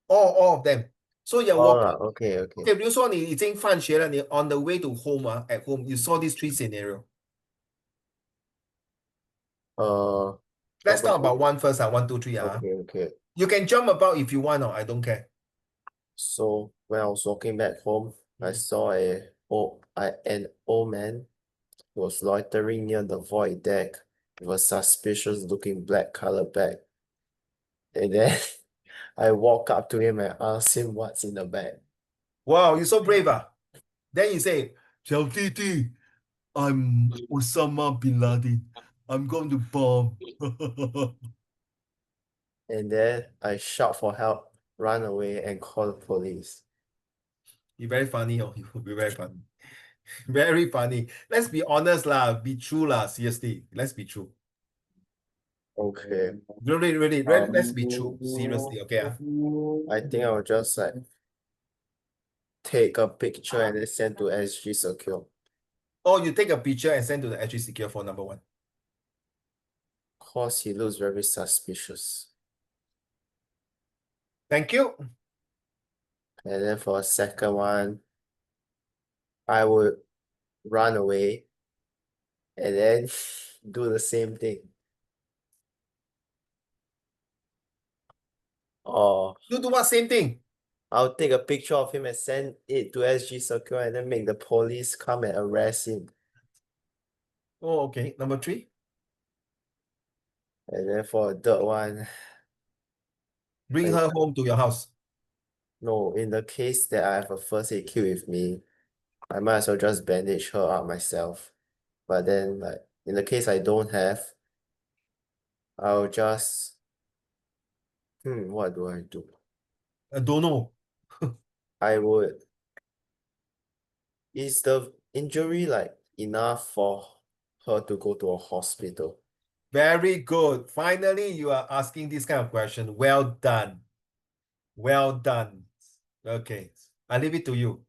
All of them. So you're walking. Alright, okay. Okay, 比如说你已经放学了，你 on the way to home at home, you saw these 3 scenario. Let's talk about one first. 1, 2, 3. Okay. You can jump about if you want, I don't care. So when I was walking back home, I saw an old man who was loitering near the void deck with a suspicious looking black color bag. And then I walk up to him and ask him what's in the bag. Wow, you're so brave. Then you say, 小弟弟, I'm Osama bin Laden. I'm going to bomb. And then I shout for help, run away, and call the police. You very funny, oh, you be very funny. Very funny. Let's be honest lah, be true lah, seriously. Let's be true. Okay. Really, let's be true. Seriously, okay? I think I will just like take a picture and then send to SG Secure. Oh, you take a picture and send to the SG Secure for number 1. Cause he looks very suspicious. Thank you. And then for a second one, I would run away and then do the same thing. Or You do what same thing? I'll take a picture of him and send it to SG Secure and then make the police come and arrest him. Oh, okay. Number 3. And then for a third one, Bring her home to your house. no, in the case that I have a first aid kit with me, I might as well just bandage her up myself. But then, like, in the case I don't have, I'll just, what do I do? I don't know. I would, is the injury like enough for her to go to a hospital? Very good. Finally, you are asking this kind of question. Well done. Well done. Okay. I leave it to you.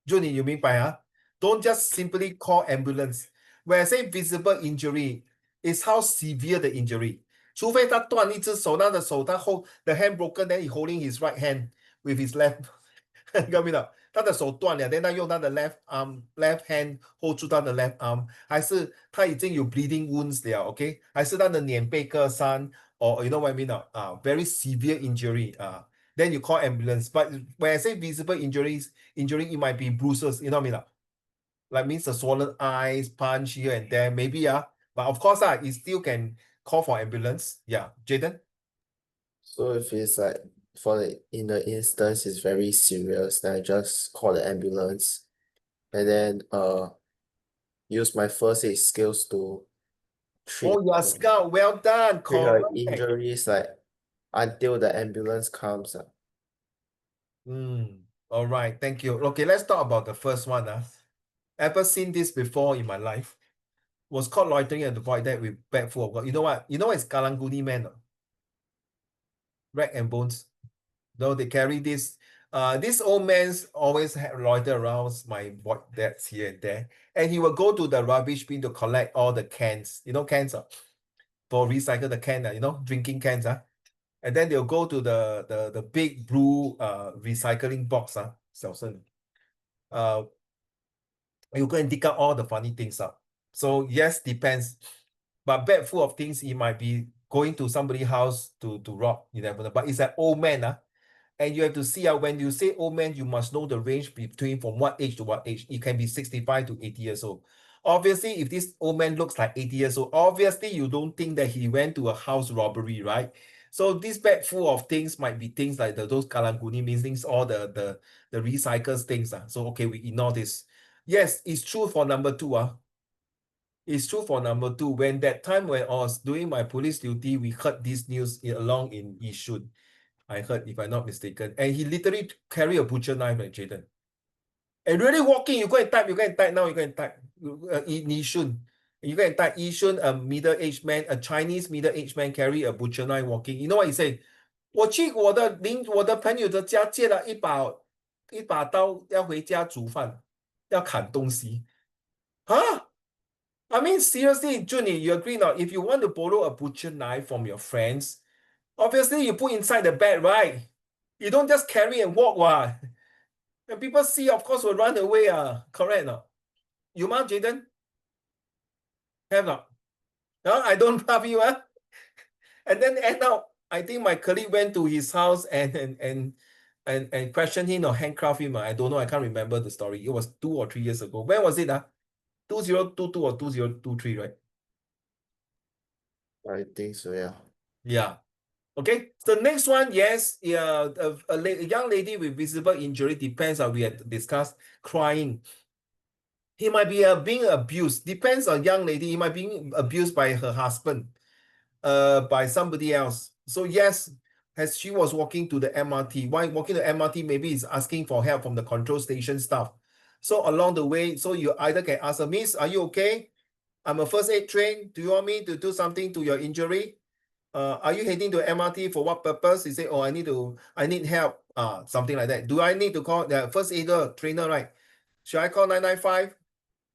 Junie, you mean by don't just simply call ambulance. When I say visible injury, it's how severe the injury. 除非他断一只手，他的手他 hold the hand broken, then he holding his right hand with his left. 你看没有？他的手断了，then 他用他的 left hand hold 住他的 left arm，还是他已经有 bleeding wounds 了 ，OK？ 还是他的脸被割伤，or you know what I mean very severe injury then you call ambulance. But when I say visible injury, it might be bruises, you know what I mean? Like means the swollen eyes, punch here and there, maybe but of course it still can call for ambulance. Yeah, Jaden? So if it's like, in the instance it's very serious, then I just call the ambulance and then use my first aid skills to treat Oh, you are scout. Well done. treat her Correct. injuries like until the ambulance comes. All right, thank you. Okay, let's talk about the first one. Ever seen this before in my life? Was caught loitering at the void deck with bag full of gold. You know what? You know what is Kalanguni man? Rag and bones. Though they carry this. This old man's always loiter around my void decks here and there. And he will go to the rubbish bin to collect all the cans. You know cans for recycle the can, drinking cans. And then they'll go to the big blue recycling box. You go and dig out all the funny things up. So yes, depends. But bag full of things, he might be going to somebody's house to rob. You never know. But it's an old man. And you have to see when you say old man, you must know the range between from what age to what age. It can be 65 to 80 years old. Obviously, if this old man looks like 80 years old, obviously you don't think that he went to a house robbery, right? So this bag full of things might be things like those kalanguni means things, all the recycles things. So okay, we ignore this. Yes, it's true for number 2. It's true for number 2. When that time when I was doing my police duty, we heard this news along in Yishun. I heard, if I'm not mistaken. And he literally carry a butcher knife, Jaden. And really walking, you go and type now, you go and type. In Yishun. You go and type Yishun, a middle-aged man, a Chinese middle-aged man carry a butcher knife walking. You know what he said? 我去我的朋友的家借了一把刀，要回家煮饭，要砍东西。Huh? I mean, seriously, Junie, you agree now? If you want to borrow a butcher knife from your friends, obviously you put inside the bag, right? You don't just carry and walk, what? And people see, of course, will run away, correct no? You ma, Jaden? Have not? No, I don't love you, And then end up, I think my colleague went to his house and questioned him or handcuffed him. I don't know, I can't remember the story. It was 2 or 3 years ago. When was it? 2022 or 2023, right? I think so, yeah. Yeah. Okay. The next one, yes, yeah, a young lady with visible injury depends on we had discussed crying. He might be being abused. Depends on young lady. He might be being abused by her husband, by somebody else. So yes, as she was walking to the MRT, while walking to the MRT, maybe is asking for help from the control station staff. So along the way, so you either can ask her, Miss, are you okay? I'm a first aid trained. Do you want me to do something to your injury? Are you heading to MRT for what purpose? He say, oh, I need help. Something like that. Do I need to call the first aider trainer, right? Should I call 995?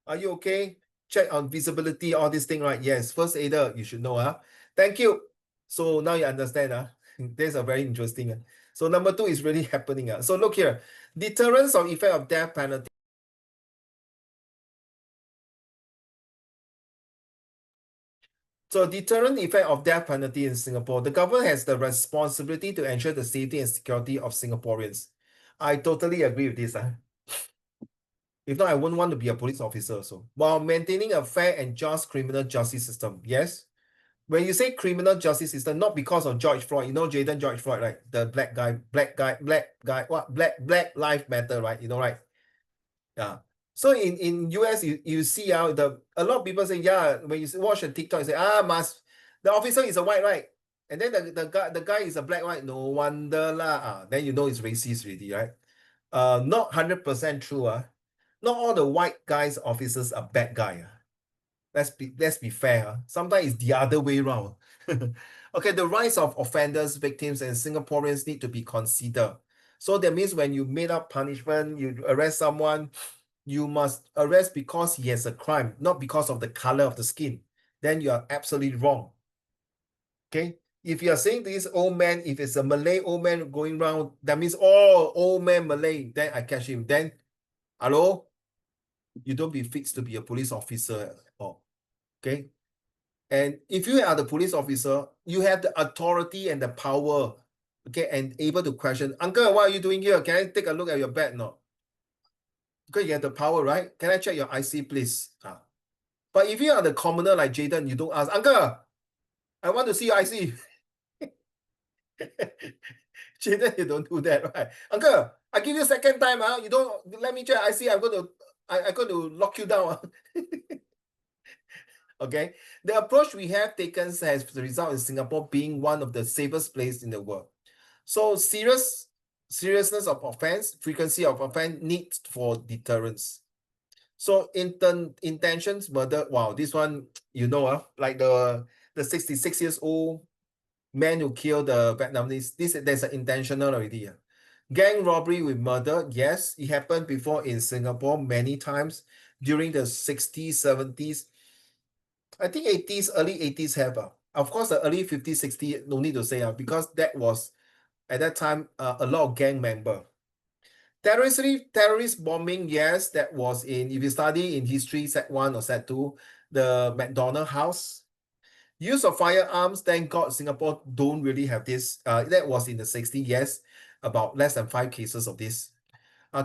Are you okay? Check on visibility, all this thing, right? Yes, first aider, you should know. Thank you. So now you understand. That's a very interesting. So number 2 is really happening. So look here, deterrence of effect of death penalty. So deterrent effect of death penalty in Singapore, the government has the responsibility to ensure the safety and security of Singaporeans. I totally agree with this. If not, I wouldn't want to be a police officer also. While maintaining a fair and just criminal justice system. Yes. When you say criminal justice system, not because of George Floyd, you know Jaden George Floyd, right? The black guy, what? Black Lives Matter, right? You know, right? Yeah. So in US, you see a lot of people say, yeah, when you watch a TikTok, you say, the officer is a white, right? And then the guy is a black, white. No wonder lah. Then you know it's racist already, right? Not 100% true. Not all the white guys officers are bad guy. Let's be fair. Sometimes it's the other way around. Okay, the rights of offenders, victims, and Singaporeans need to be considered. So that means when you made up punishment, you arrest someone, you must arrest because he has a crime, not because of the color of the skin. Then you are absolutely wrong. Okay? If you are saying this old man, if it's a Malay old man going around, that means, oh, old man Malay, then I catch him. Then, hello? You don't be fixed to be a police officer. Okay? And if you are the police officer, you have the authority and the power, okay, and able to question, Uncle, what are you doing here? Can I take a look at your bag? No. Because you have the power, right? Can I check your IC, please? But if you are the commoner like Jaden, you don't ask, Uncle, I want to see your IC. Jaden, you don't do that, right? Uncle, I give you a second time, you don't let me check IC, I'm going to lock you down. Okay, the approach we have taken has resulted in Singapore being one of the safest places in the world. So seriousness of offense, frequency of offense needs for deterrence. So intentions murder. Wow, this one like the 66 years old man who killed the Vietnamese. There's an intentional already. Gang robbery with murder. Yes, it happened before in Singapore many times during the 60s, 70s. I think 80s, early 80s have. Of course, the early 50s, 60s, no need to say, because that was, at that time, a lot of gang member. Terrorist bombing, yes, that was if you study in history, Sec 1 or Sec 2, the McDonald house. Use of firearms, thank God Singapore don't really have this. That was in the 60s, yes, about less than 5 cases of this.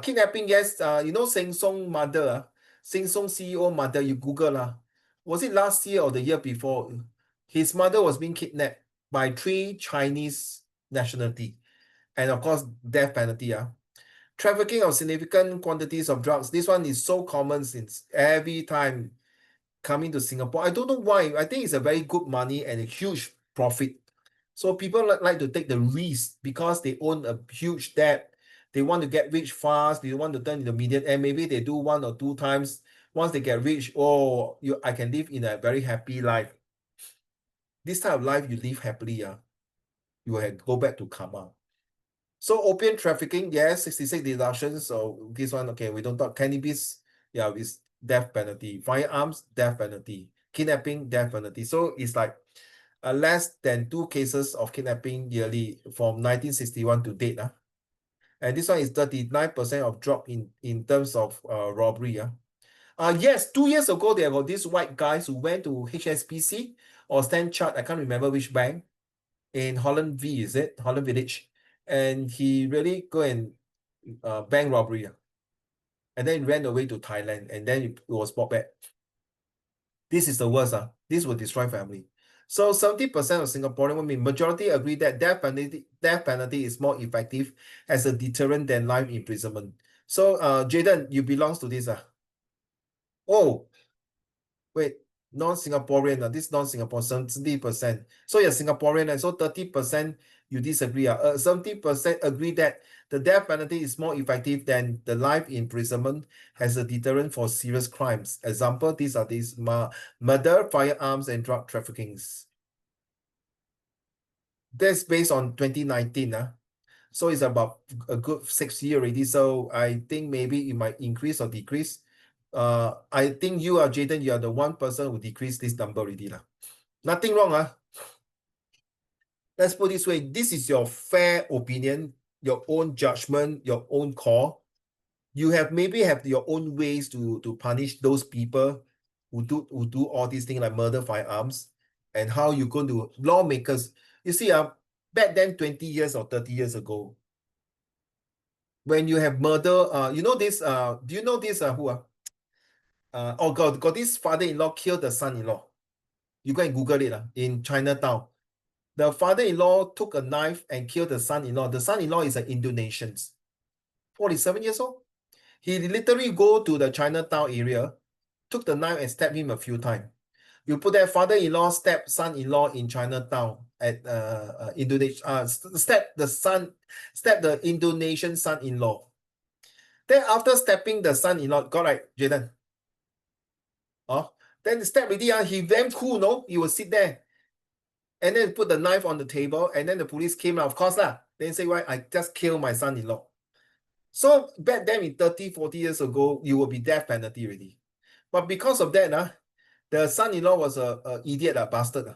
Kidnapping, yes, Sheng Siong mother, Sheng Siong CEO mother, you Google, was it last year or the year before? His mother was being kidnapped by 3 Chinese nationality. And of course, death penalty. Trafficking of significant quantities of drugs. This one is so common since every time coming to Singapore. I don't know why. I think it's a very good money and a huge profit. So people like to take the risk because they own a huge debt. They want to get rich fast. They want to turn into millionaire. And maybe they do 1 or 2 times. Once they get rich, I can live in a very happy life. This type of life you live happily, you will go back to karma. So opium trafficking, yes, 66 deductions. So this one, okay, we don't talk cannabis. Yeah, it's death penalty. Firearms, death penalty. Kidnapping, death penalty. So it's like less than 2 cases of kidnapping yearly from 1961 to date. And this one is 39% of drop in terms of robbery. Yes, 2 years ago, there were these white guys who went to HSBC or Stand Chart, I can't remember which bank, in Holland V, is it? Holland Village. And he really go and bank robbery. And then ran away to Thailand, and then it was brought back. This is the worst. This will destroy family. So 70% of Singaporean women, majority agree that death penalty is more effective as a deterrent than life imprisonment. So Jaden, you belongs to this. Oh, wait, non-Singaporean, this non-Singapore, 70%. So you're Singaporean, and so 30% you disagree. 70% agree that the death penalty is more effective than the life imprisonment as a deterrent for serious crimes. Example, these are murder, firearms, and drug traffickings. That's based on 2019. So it's about a good 6 years already. So I think maybe it might increase or decrease. I think you are Jaden, you are the one person who decreased this number already. Nothing wrong. Let's put it this way. This is your fair opinion, your own judgment, your own call. You maybe have your own ways to punish those people who do all these things like murder, firearms, and how you going to lawmakers. You see, back then 20 years or 30 years ago, when you have murder, you know this, do you know this, who oh God, got this father-in-law killed the son-in-law. You go and Google it in Chinatown. The father-in-law took a knife and killed the son-in-law. The son-in-law is an Indonesian, 47 years old. He literally go to the Chinatown area, took the knife and stabbed him a few times. You put that father-in-law stab son-in-law in Chinatown at Indonesia, stab the Indonesian son-in-law. Then after stabbing the son-in-law, got right, Jaden? Then the stab already, he damn cool, no? He will sit there and then put the knife on the table, and then the police came out, of course lah. Then say, why, I just killed my son-in-law. So back then in 30, 40 years ago, you will be death penalty already. But because of that, the son-in-law was a idiot, a bastard.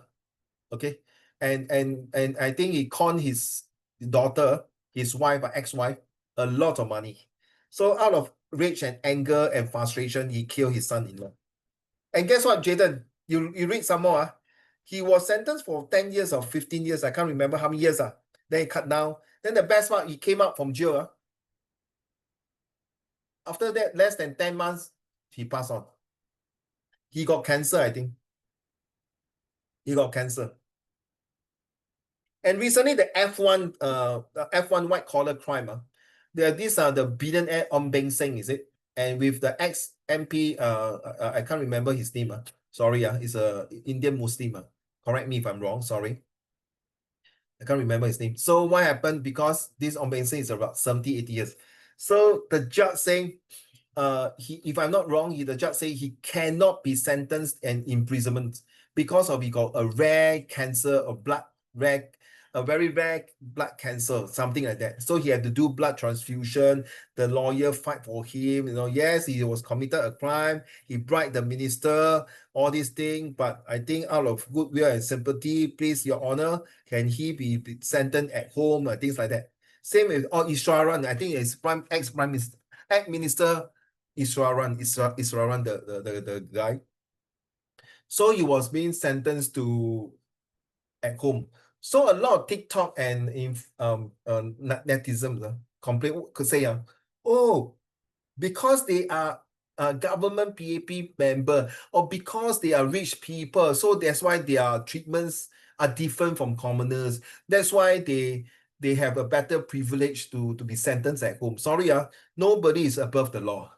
Okay. And I think he conned his daughter, his wife, or ex-wife, a lot of money. So out of rage and anger and frustration, he killed his son-in-law. And guess what, Jaden? You read some more. He was sentenced for 10 years or 15 years. I can't remember how many years. Then he cut down. Then the best part, he came out from jail. After that, less than 10 months, he passed on. He got cancer, I think. He got cancer. And recently, the F1 white collar crime. These are the billionaire Ong Beng Seng, is it? And with the ex-MP, I can't remember his name. Sorry, he's a Indian Muslim. Correct me if I'm wrong, sorry. I can't remember his name. So what happened? Because this Ong Beng Seng is about 70, 80 years. So the judge saying, if I'm not wrong, the judge say he cannot be sentenced and imprisonment because of he got a rare cancer of a very rare blood cancer, something like that. So he had to do blood transfusion. The lawyer fight for him. Yes, he was committed a crime. He bribed the minister, all these things. But I think out of goodwill and sympathy, please, Your Honor, can he be sentenced at home, things like that. Same with Iswaran. I think it's ex-prime minister, ex-minister Iswaran, the guy. So he was being sentenced to at home. So a lot of TikTok and netizens complain, could say, oh, because they are a government PAP member or because they are rich people, so that's why their treatments are different from commoners. That's why they have a better privilege to be sentenced at home. Sorry, nobody is above the law.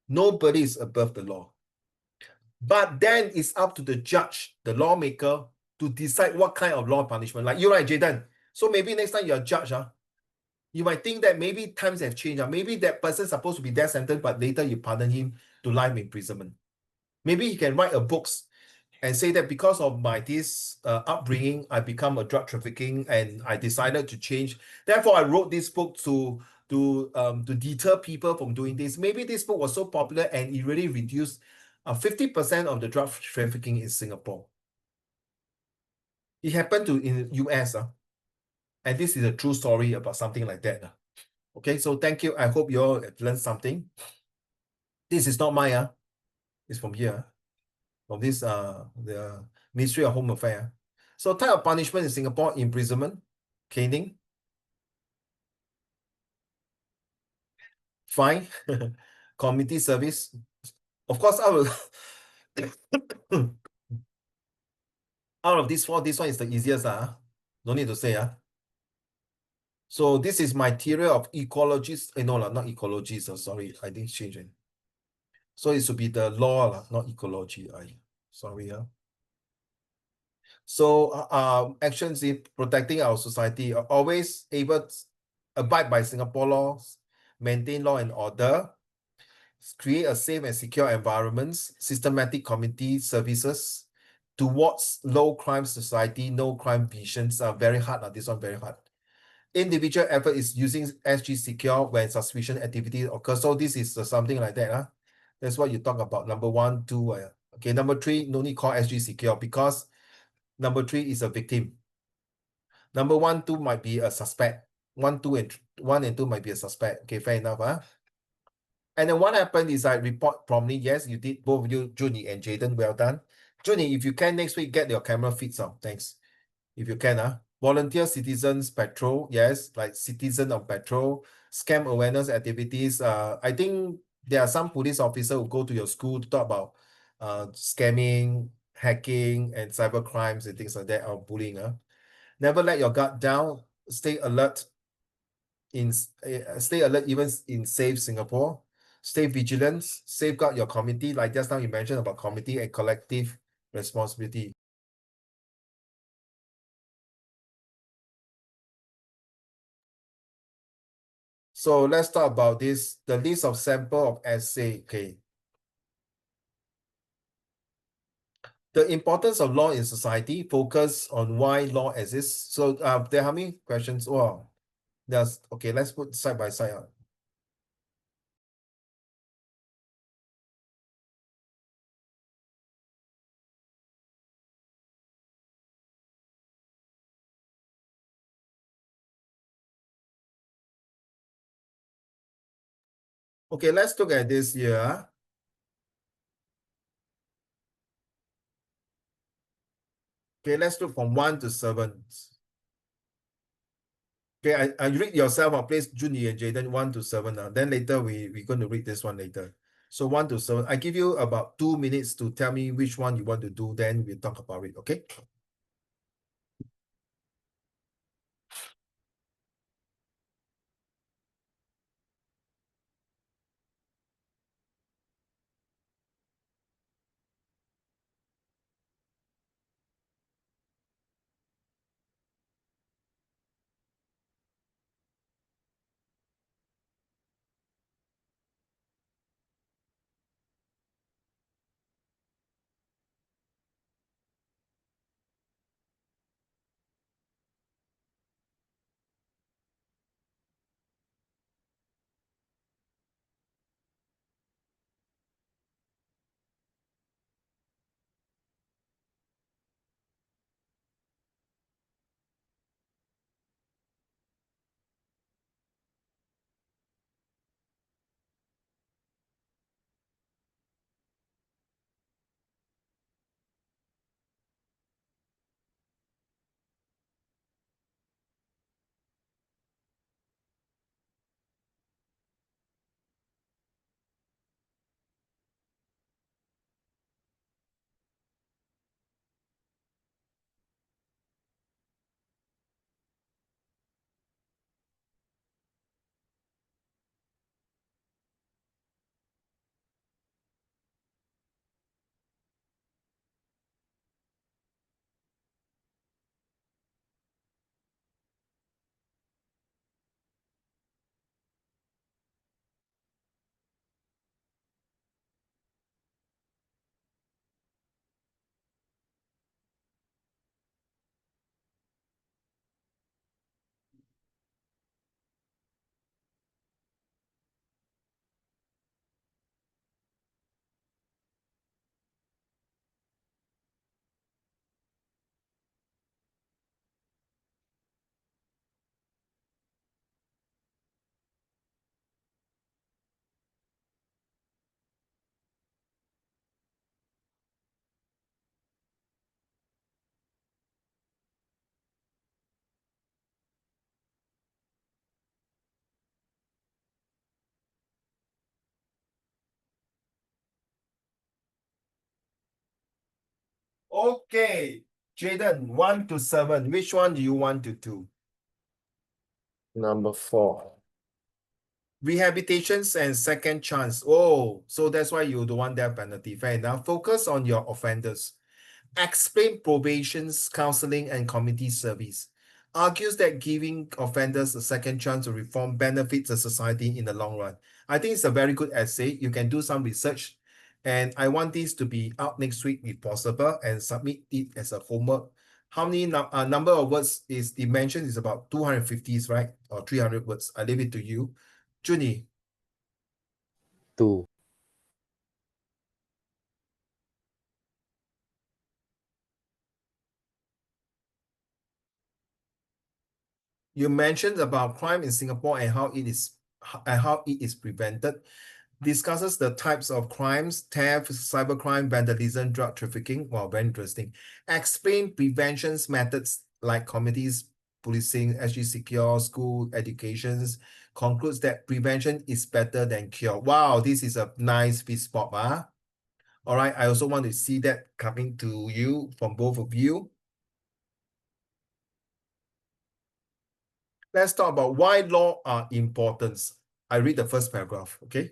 Nobody is above the law. But then it's up to the judge, the lawmaker, to decide what kind of law punishment. Like you're right, Jaden. So maybe next time you're a judge, you might think that maybe times have changed. Maybe that person is supposed to be death sentence, but later you pardon him to life imprisonment. Maybe he can write a books and say that because of this upbringing, I become a drug trafficking and I decided to change. Therefore, I wrote this book to deter people from doing this. Maybe this book was so popular and it really reduced 50% of the drug trafficking in Singapore. It happened in US, and this is a true story about something like that. Okay, so thank you. I hope you all have learned something. This is not mine. It's from here, from this the Ministry of Home Affairs. So type of punishment in Singapore: imprisonment, caning, fine, community service. Of course, out of these four, this one is the easiest. No need to say. So this is my theory of ecologists. No, not ecologists. Sorry, I didn't change it. So it should be the law, not ecology. Sorry, So actions in protecting our society are always able to abide by Singapore laws, maintain law and order, create a safe and secure environments, systematic community services towards low crime society, no crime visions are very hard. This one very hard. Individual effort is using SG Secure when suspicion activity occurs. So this is something like that. That's what you talk about. Number 1, 2. Okay, number 3, no need call SG Secure because number 3 is a victim. Number 1, 2 might be a suspect. 1, 2, and 1 and 2 might be a suspect. Okay, fair enough. And then what happened is I report promptly. Yes, you did, both you, Junie and Jaden. Well done. Junie, if you can next week, get your camera feeds on. Thanks. If you can, volunteer citizens patrol. Yes, like citizen of patrol, scam awareness activities. I think there are some police officers who go to your school to talk about scamming, hacking, and cyber crimes and things like that, or bullying. Never let your guard down. Stay alert. Stay alert even in safe Singapore. Stay vigilant. Safeguard your community. Like just now you mentioned about community and collective responsibility. So let's talk about this. The list of sample of essay. Okay. The importance of law in society. Focus on why law exists. So there are how many questions? Well, there's okay. Let's put side by side. Okay, let's look at this here. Okay, let's look from 1 to 7. Okay, I read yourself, please, Junie and Jaden, 1 to 7. Then later we're going to read this one later. So 1 to 7. I give you about 2 minutes to tell me which one you want to do, then we'll talk about it, okay? Okay, Jaden, 1 to 7. Which one do you want to do? Number 4. Rehabilitations and second chance. Oh, so that's why you don't want death penalty. Fair enough. Focus on your offenders. Explain probations, counseling, and community service. Argues that giving offenders a second chance to reform benefits the society in the long run. I think it's a very good essay. You can do some research. And I want this to be out next week if possible and submit it as a homework. How many number of words is the mention is about 250, right? Or 300 words. I leave it to you. Junie, 2. you mentioned about crime in Singapore and how it is prevented. Discusses the types of crimes, theft, cybercrime, vandalism, drug trafficking. Wow, very interesting. Explain prevention methods like communities, policing, SG secure, school educations. Concludes that prevention is better than cure. Wow, this is a nice fit spot. All right, I also want to see that coming to you from both of you. Let's talk about why law are important. I read the first paragraph, okay?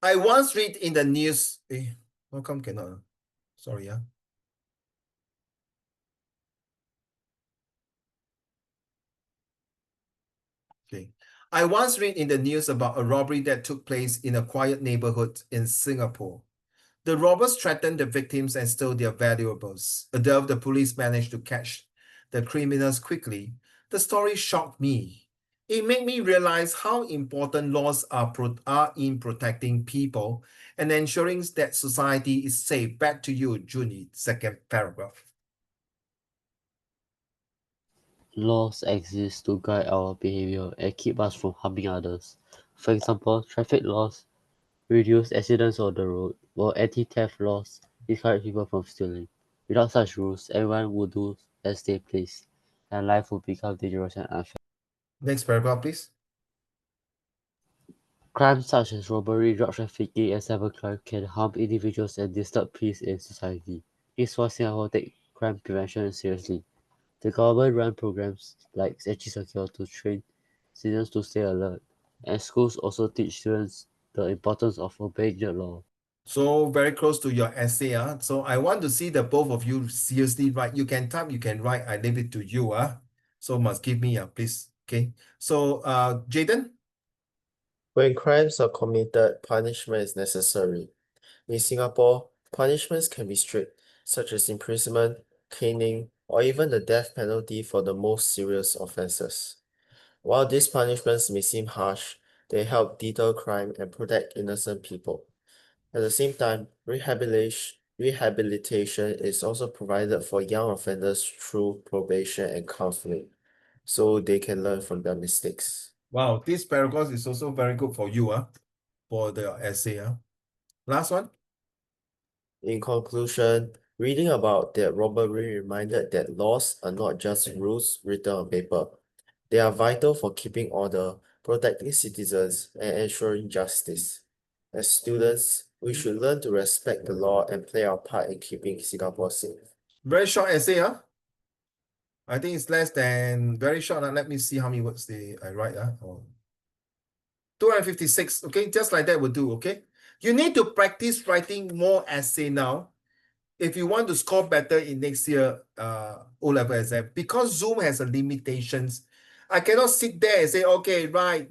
I once read in the news, how come cannot? Sorry, yeah. Okay. I once read in the news about a robbery that took place in a quiet neighborhood in Singapore. The robbers threatened the victims and stole their valuables. Although the police managed to catch the criminals quickly, the story shocked me. It made me realize how important laws are in protecting people and ensuring that society is safe. Back to you, Junie, second paragraph. Laws exist to guide our behavior and keep us from harming others. For example, traffic laws reduce accidents on the road, while anti-theft laws discourage people from stealing. Without such rules, everyone would do as they please, and life would become dangerous and unfair. Next paragraph, please. Crimes such as robbery, drug trafficking, and cybercrime can harm individuals and disturb peace in society. This is why Singapore takes crime prevention seriously. The government runs programs like SG Secure to train citizens to stay alert, and schools also teach students the importance of obeying the law. So very close to your essay. So I want to see the both of you seriously write. You can type, you can write. I leave it to you. So must give me please. Okay. So Jaden. When crimes are committed, punishment is necessary. In Singapore, punishments can be strict, such as imprisonment, caning, or even the death penalty for the most serious offenses. While these punishments may seem harsh, they help deter crime and protect innocent people. At the same time, rehabilitation is also provided for young offenders through probation and counseling, so they can learn from their mistakes. Wow, this paragraph is also very good for you, for the essay. Last one. In conclusion, reading about that robbery reminded that laws are not just rules written on paper. They are vital for keeping order, protecting citizens, and ensuring justice. As students, we should learn to respect the law and play our part in keeping Singapore safe. Very short essay, I think it's less than very short. Let me see how many words I write. 256. Okay, just like that will do. Okay. You need to practice writing more essay now if you want to score better in next year O-level exam, because Zoom has a limitations. I cannot sit there and say, okay, right,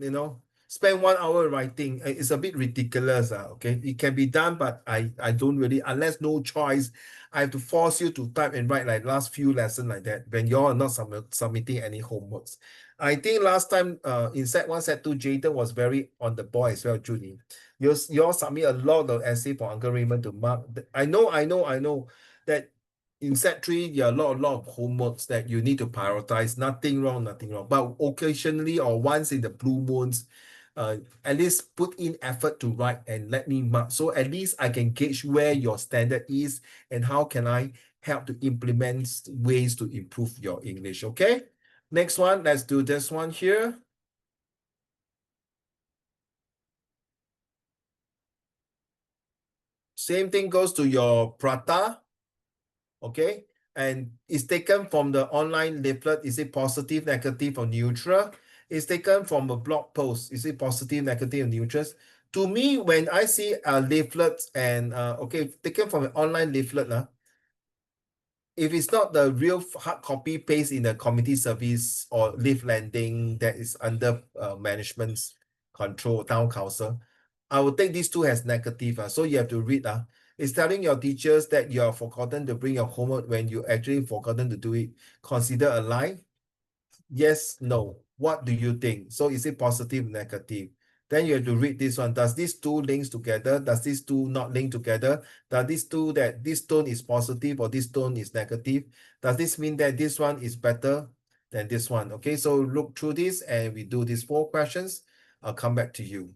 spend 1 hour writing. It's a bit ridiculous. Okay, it can be done, but I don't really, unless no choice, I have to force you to type and write like last few lessons like that when you're not submitting any homeworks. I think last time in set 1, set 2, Jaden was very on the ball as well, Julie. You all submit a lot of essay for Uncle Raymond to mark. I know that in set 3, there are a lot of homeworks that you need to prioritize. Nothing wrong. But occasionally or once in the blue moons, at least put in effort to write and let me mark. So at least I can gauge where your standard is and how can I help to implement ways to improve your English. Okay. Next one, let's do this one here. Same thing goes to your prata. Okay. And it's taken from the online leaflet. Is it positive, negative, or neutral? It's taken from a blog post. Is it positive, negative, or neutral? To me, when I see a leaflet and okay, taken from an online leaflet, if it's not the real hard copy paste in the community service or leaf lending that is under management's control, town council, I will take these two as negative. So you have to read. It's telling your teachers that you are forgotten to bring your homework when you actually forgotten to do it. Consider a lie. Yes, no. What do you think? So is it positive, negative? Then you have to read this one. Does these two links together? Does these two not link together? Does this two that this tone is positive or this tone is negative? Does this mean that this one is better than this one? Okay, so look through this and we do these 4 questions. I'll come back to you.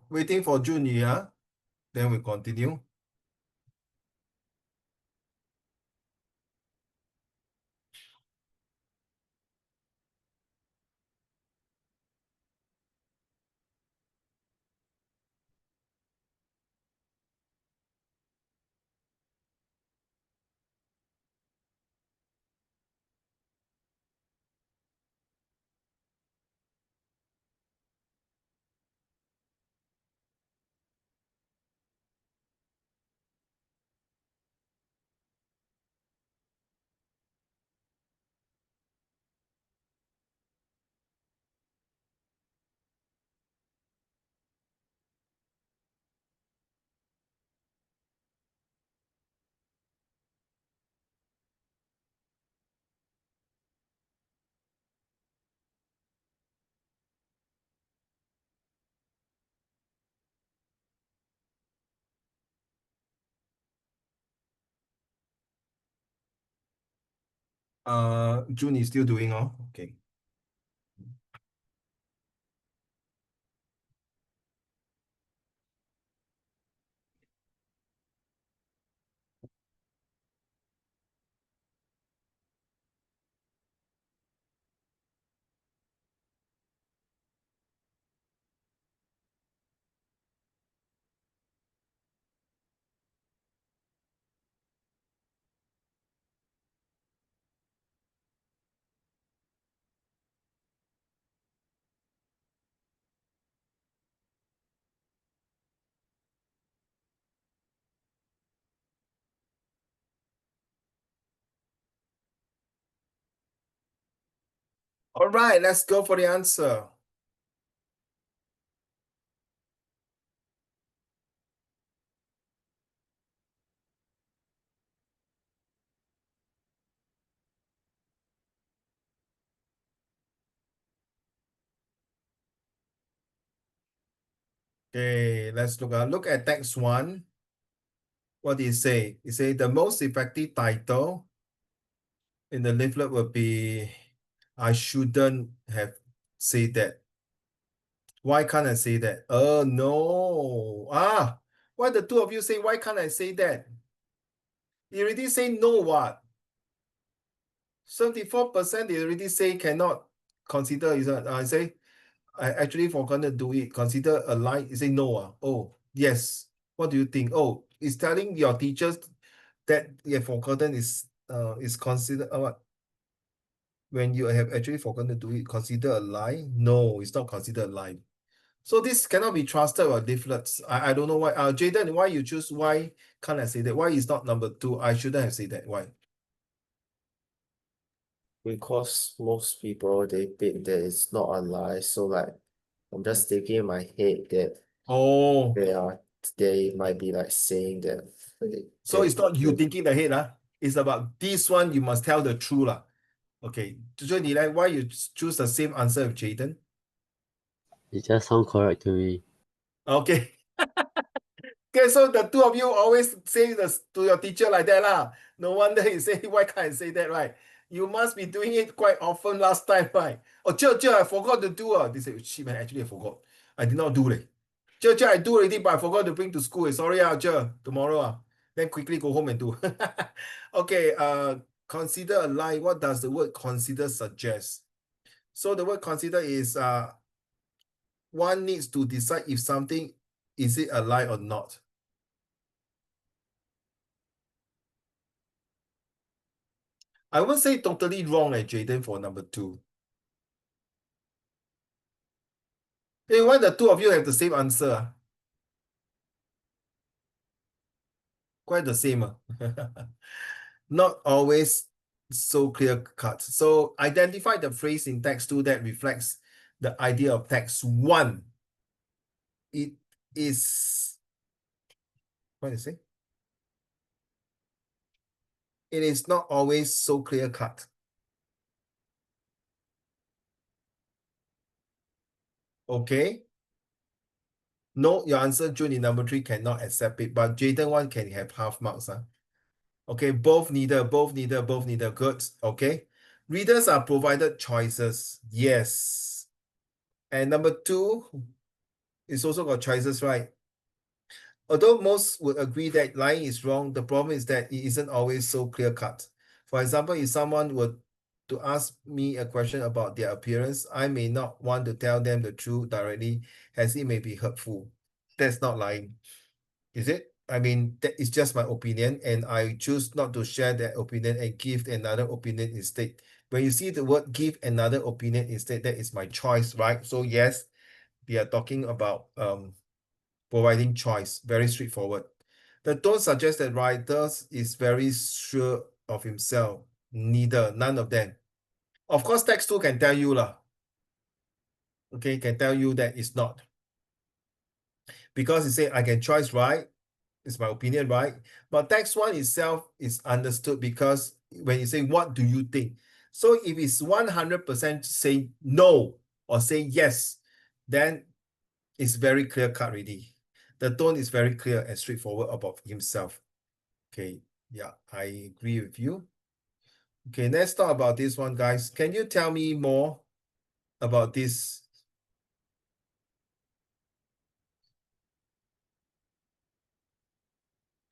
Waiting for Junior, then we continue. June is still doing okay. All right, let's go for the answer. Okay, let's look at text one. What did it say? It say the most effective title in the leaflet will be I shouldn't have said that. Why can't I say that? Oh no. Why the two of you say why can't I say that? You already say no what? 74% they already say cannot consider is I say I actually forgot to do it. Consider a lie. You say no. Oh, yes. What do you think? Oh, is telling your teachers that you have forgotten is considered what? When you have actually forgotten to do it, consider a lie? No, it's not considered a lie. So this cannot be trusted or leaflets. I don't know why. Jaden, why you choose? Why can't I say that? Why is not number two? I shouldn't have said that. Why? Because most people they think that it's not a lie. So like I'm just thinking in my head that Oh, they might be like saying that so it's not you they- thinking ahead, It's about this one. You must tell the truth, Okay. So why you choose the same answer with Jaden? It just sounds correct to me. Okay. Okay, so the two of you always say this to your teacher like that lah. No wonder you say, why can't I say that, right? You must be doing it quite often last time, right? Oh, Cher, I forgot to do. They say, shit, man, actually I forgot. I did not do it. Cher, I do already, but I forgot to bring to school. Sorry, Cher, tomorrow. Then quickly go home and do. Okay, consider a lie. What does the word consider suggest? So the word consider is one needs to decide if something is it a lie or not. I won't say totally wrong, Jaden, for number two. Hey, why the two of you have the same answer? Quite the same. Not always so clear cut. So identify the phrase in text two that reflects the idea of text one. It is, what is it? It is not always so clear cut. Okay. No, your answer, June, in number three cannot accept it, but Jaden one can have half marks. Okay, both neither. Good. Okay. Readers are provided choices. Yes. And number two is also got choices, right? Although most would agree that lying is wrong, the problem is that it isn't always so clear cut. For example, if someone were to ask me a question about their appearance, I may not want to tell them the truth directly, as it may be hurtful. That's not lying, is it? I mean, that is just my opinion, and I choose not to share that opinion and give another opinion instead. When you see the word give another opinion instead, that is my choice, right? So yes, we are talking about providing choice, very straightforward. The tone suggests that writers is very sure of himself. Neither, none of them. Of course, text two can tell you lah. Okay, can tell you that it's not. Because he say I can choice right, it's my opinion, right? But text one itself is understood because when you say, what do you think? So if it's 100% say no or say yes, then it's very clear cut already. The tone is very clear and straightforward about himself. Okay, yeah, I agree with you. Okay, let's talk about this one, guys. Can you tell me more about this?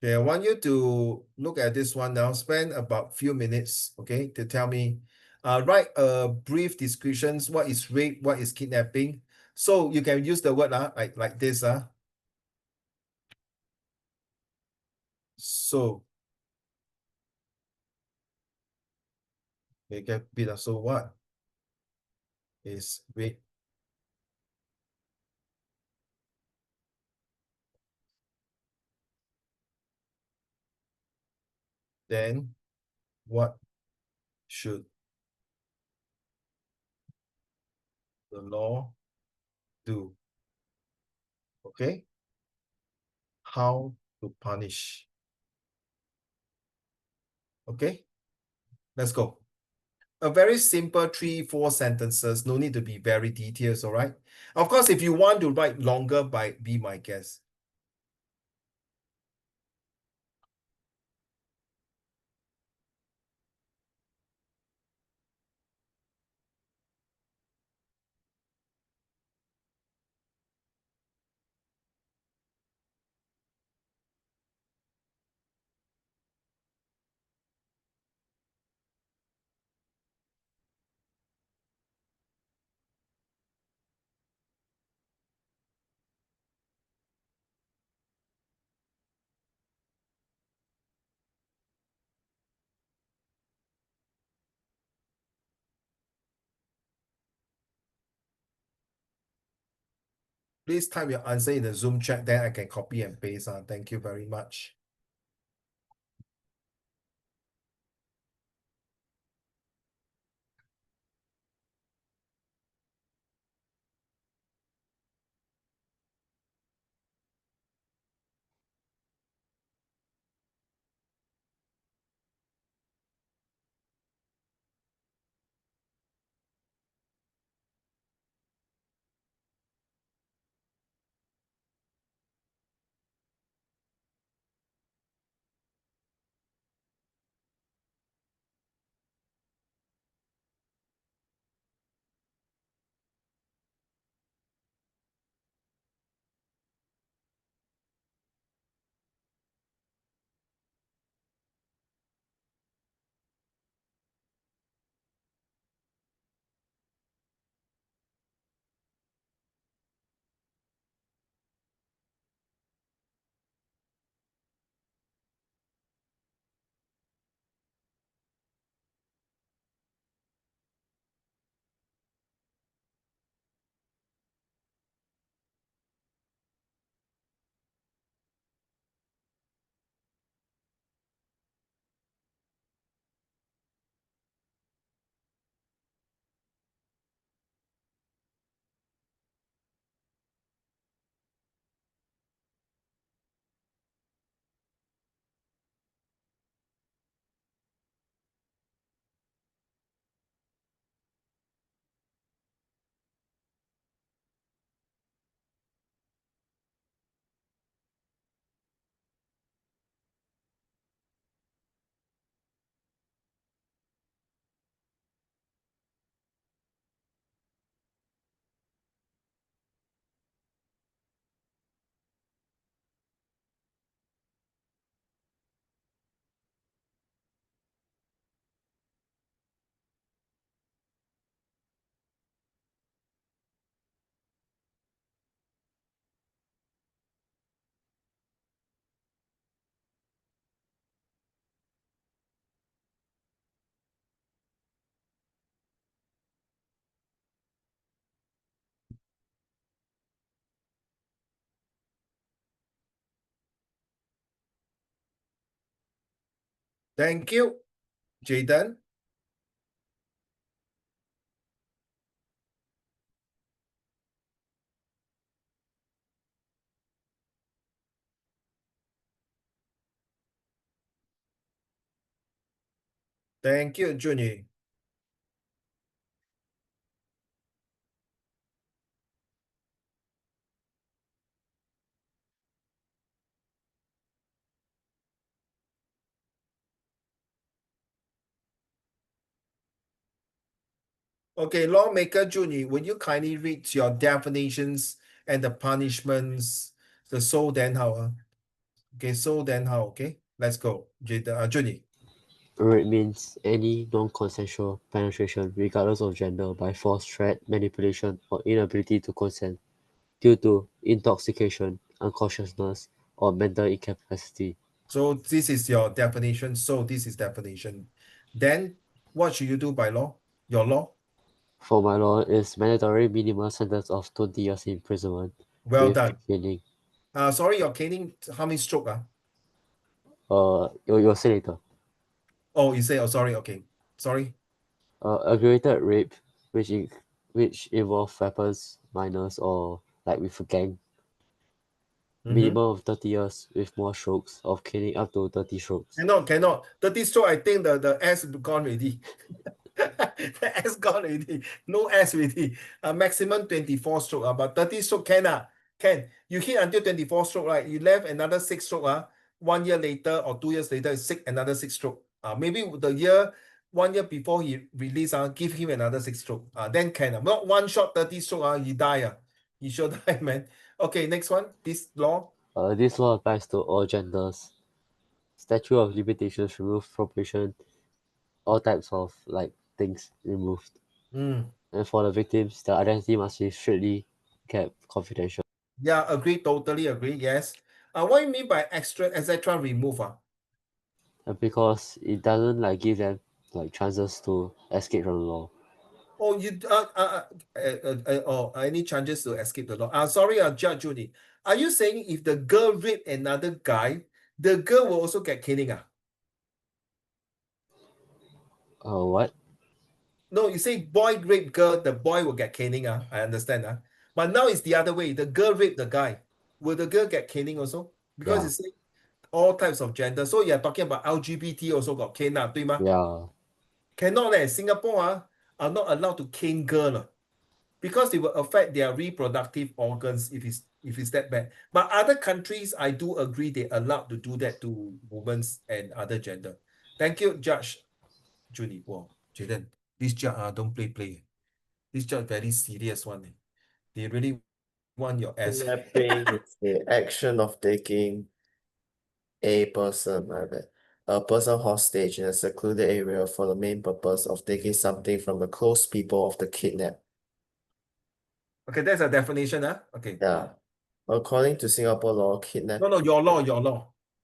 Okay, I want you to look at this one now. Spend about few minutes, okay, to tell me. Write a brief descriptions. What is rape? What is kidnapping? So you can use the word like this. So make a bit of so what is rape? Then what should the law do? Okay, how to punish? Okay, let's go. A very simple 3, 4 sentences. No need to be very detailed. All right. Of course, if you want to write longer, be my guest. Please type your answer in the Zoom chat, then I can copy and paste. Thank you very much. Thank you, Jaden. Thank you, Junior. Okay, lawmaker Junie, would you kindly read your definitions and the punishments? The so then how? Okay, so then how? Okay, let's go. Junie. Rape means any non-consensual penetration, regardless of gender, by force, threat, manipulation, or inability to consent due to intoxication, unconsciousness, or mental incapacity. So this is your definition. So this is definition. Then what should you do by law? Your law? For my law is mandatory minimum sentence of 20 years imprisonment Well with done. caning. Sorry, your caning, how many stroke? You'll say later. Oh, you say, oh, sorry, okay. Sorry. Aggravated rape, which involve weapons, minors, or like with a gang. Minimum of 30 years with more strokes, of caning up to 30 strokes. Cannot. 30 stroke, I think the S gone already. The S gone already. No S already. Maximum 24 stroke. But 30 stroke can. Can. You hit until 24 stroke, right? You left another 6 stroke. 1 year later or 2 years later, another 6 stroke. Maybe 1 year before he release, give him another 6 stroke. Then can. Not one shot 30 stroke, he die. He sure die, man. Okay, next one. This law. This law applies to all genders. Statute of limitations removed, probation, all types of like things removed. And for the victims, their identity must be strictly kept confidential. Yeah, agree, totally agree, yes. What do you mean by extra, etc. remove? Because it doesn't like give them like chances to escape from the law. Oh, any chances to escape the law? Sorry, Judge Judy. Are you saying if the girl rape another guy, the girl will also get caning? What? No, you say boy rape girl, the boy will get caning. I understand. But now it's the other way. The girl rape the guy. Will the girl get caning also? Because Yeah. you say all types of gender. So you're talking about LGBT also got cane, 对吗? Yeah. Cannot Singapore are not allowed to cane girl because it will affect their reproductive organs if it's that bad. But other countries, I do agree they allowed to do that to women and other gender. Thank you, Judge Junie. Wow, Jaden, this judge don't play. This judge very serious one. They really want your ass. Kidnapping is the action of taking a person hostage in a secluded area for the main purpose of taking something from the close people of the kidnap. Okay, that's a definition. Okay. Yeah. According to Singapore law, No, kidnap your law.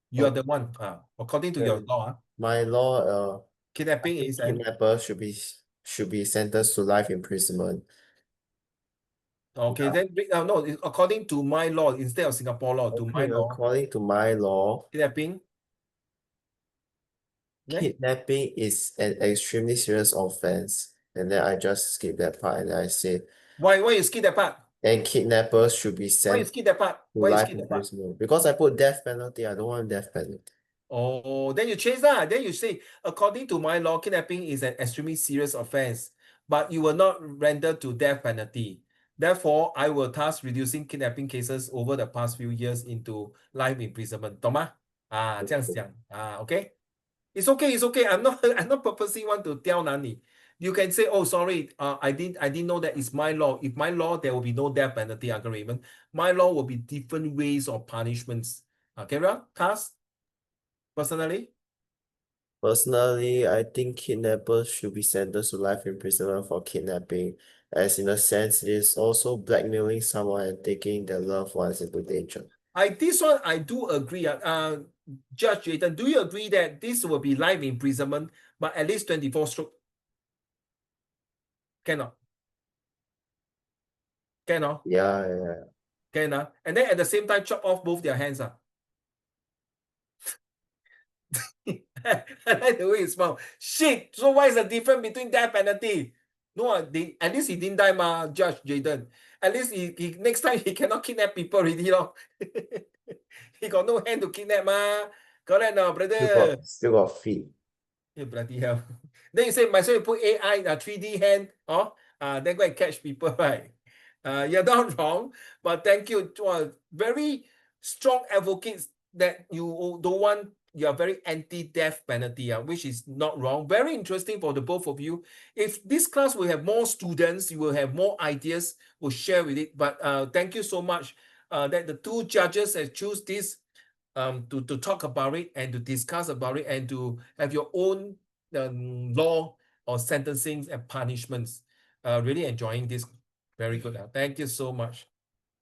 You are Oh. the one. According to your law, my law, I kidnapping think is kidnapper should be sentenced to life imprisonment. okay. Yeah. Then no, according to my law instead of Singapore law. To my Okay, law, according to my law, kidnapping. kidnapping is an extremely serious offense. And then I just skip that part and I say, Why you skip that part? and kidnappers should be Why you sent skip that part? to Why you life skip that part? imprisonment. Because I put death penalty, I don't want death penalty. Oh, then you change that. Then you say, according to my law, kidnapping is an extremely serious offense, but you will not render to death penalty. Therefore, I will thus reducing kidnapping cases over the past few years into life imprisonment. 懂吗? 这样讲. Okay? It's okay. I'm not purposely want to tell Nani. You can say, oh, sorry, I didn't know that it's my law. If my law, there will be no death penalty agreement. My law will be different ways of punishments. Okay, right? Cast? Personally? Personally, I think kidnappers should be sentenced to life imprisonment for kidnapping, as in a sense, it is also blackmailing someone and taking their loved ones into danger. This one I do agree. Judge Jayden, do you agree that this will be life imprisonment, but at least 24 stroke? Cannot. Cannot. Yeah. Can. And then at the same time, chop off both their hands. I like the way you smile. Shit. So what is the difference between death penalty? No, at least he didn't die, Judge Jayden. At least he next time he cannot kidnap people already, lor. He got no hand to kidnap, Correct, no, brother. Still got feet. You bloody hell. Then you say, might as well you put AI, 3D hand, then go and catch people, right? You're not wrong, but thank you. Very strong advocates that you don't want you are very anti-death penalty, which is not wrong. Very interesting for the both of you. If this class will have more students, you will have more ideas, we'll share with it. But thank you so much that the two judges have choose this to talk about it and to discuss about it and to have your own law or sentencing and punishments. Really enjoying this. Very good. Thank you so much.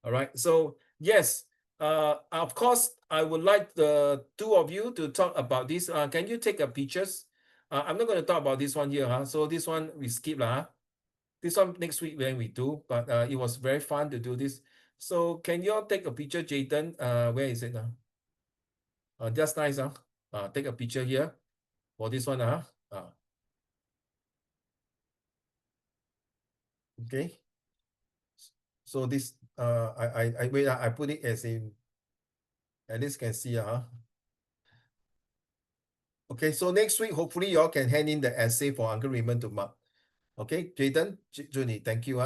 All right. So yes, of course, I would like the two of you to talk about this. Can you take a pictures? I'm not going to talk about this one here. So this one we skip. This one next week when we do, but it was very fun to do this. So can you all take a picture, Jayden? Where is it now? Just nice. Take a picture here for this one. Okay. So this I wait. I put it as in at least can see. Okay, so next week, hopefully you all can hand in the essay for Uncle Raymond to mark. Okay, Jayden, Junie, thank you.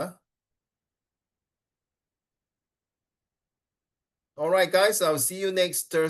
All right, guys, I'll see you next Thursday.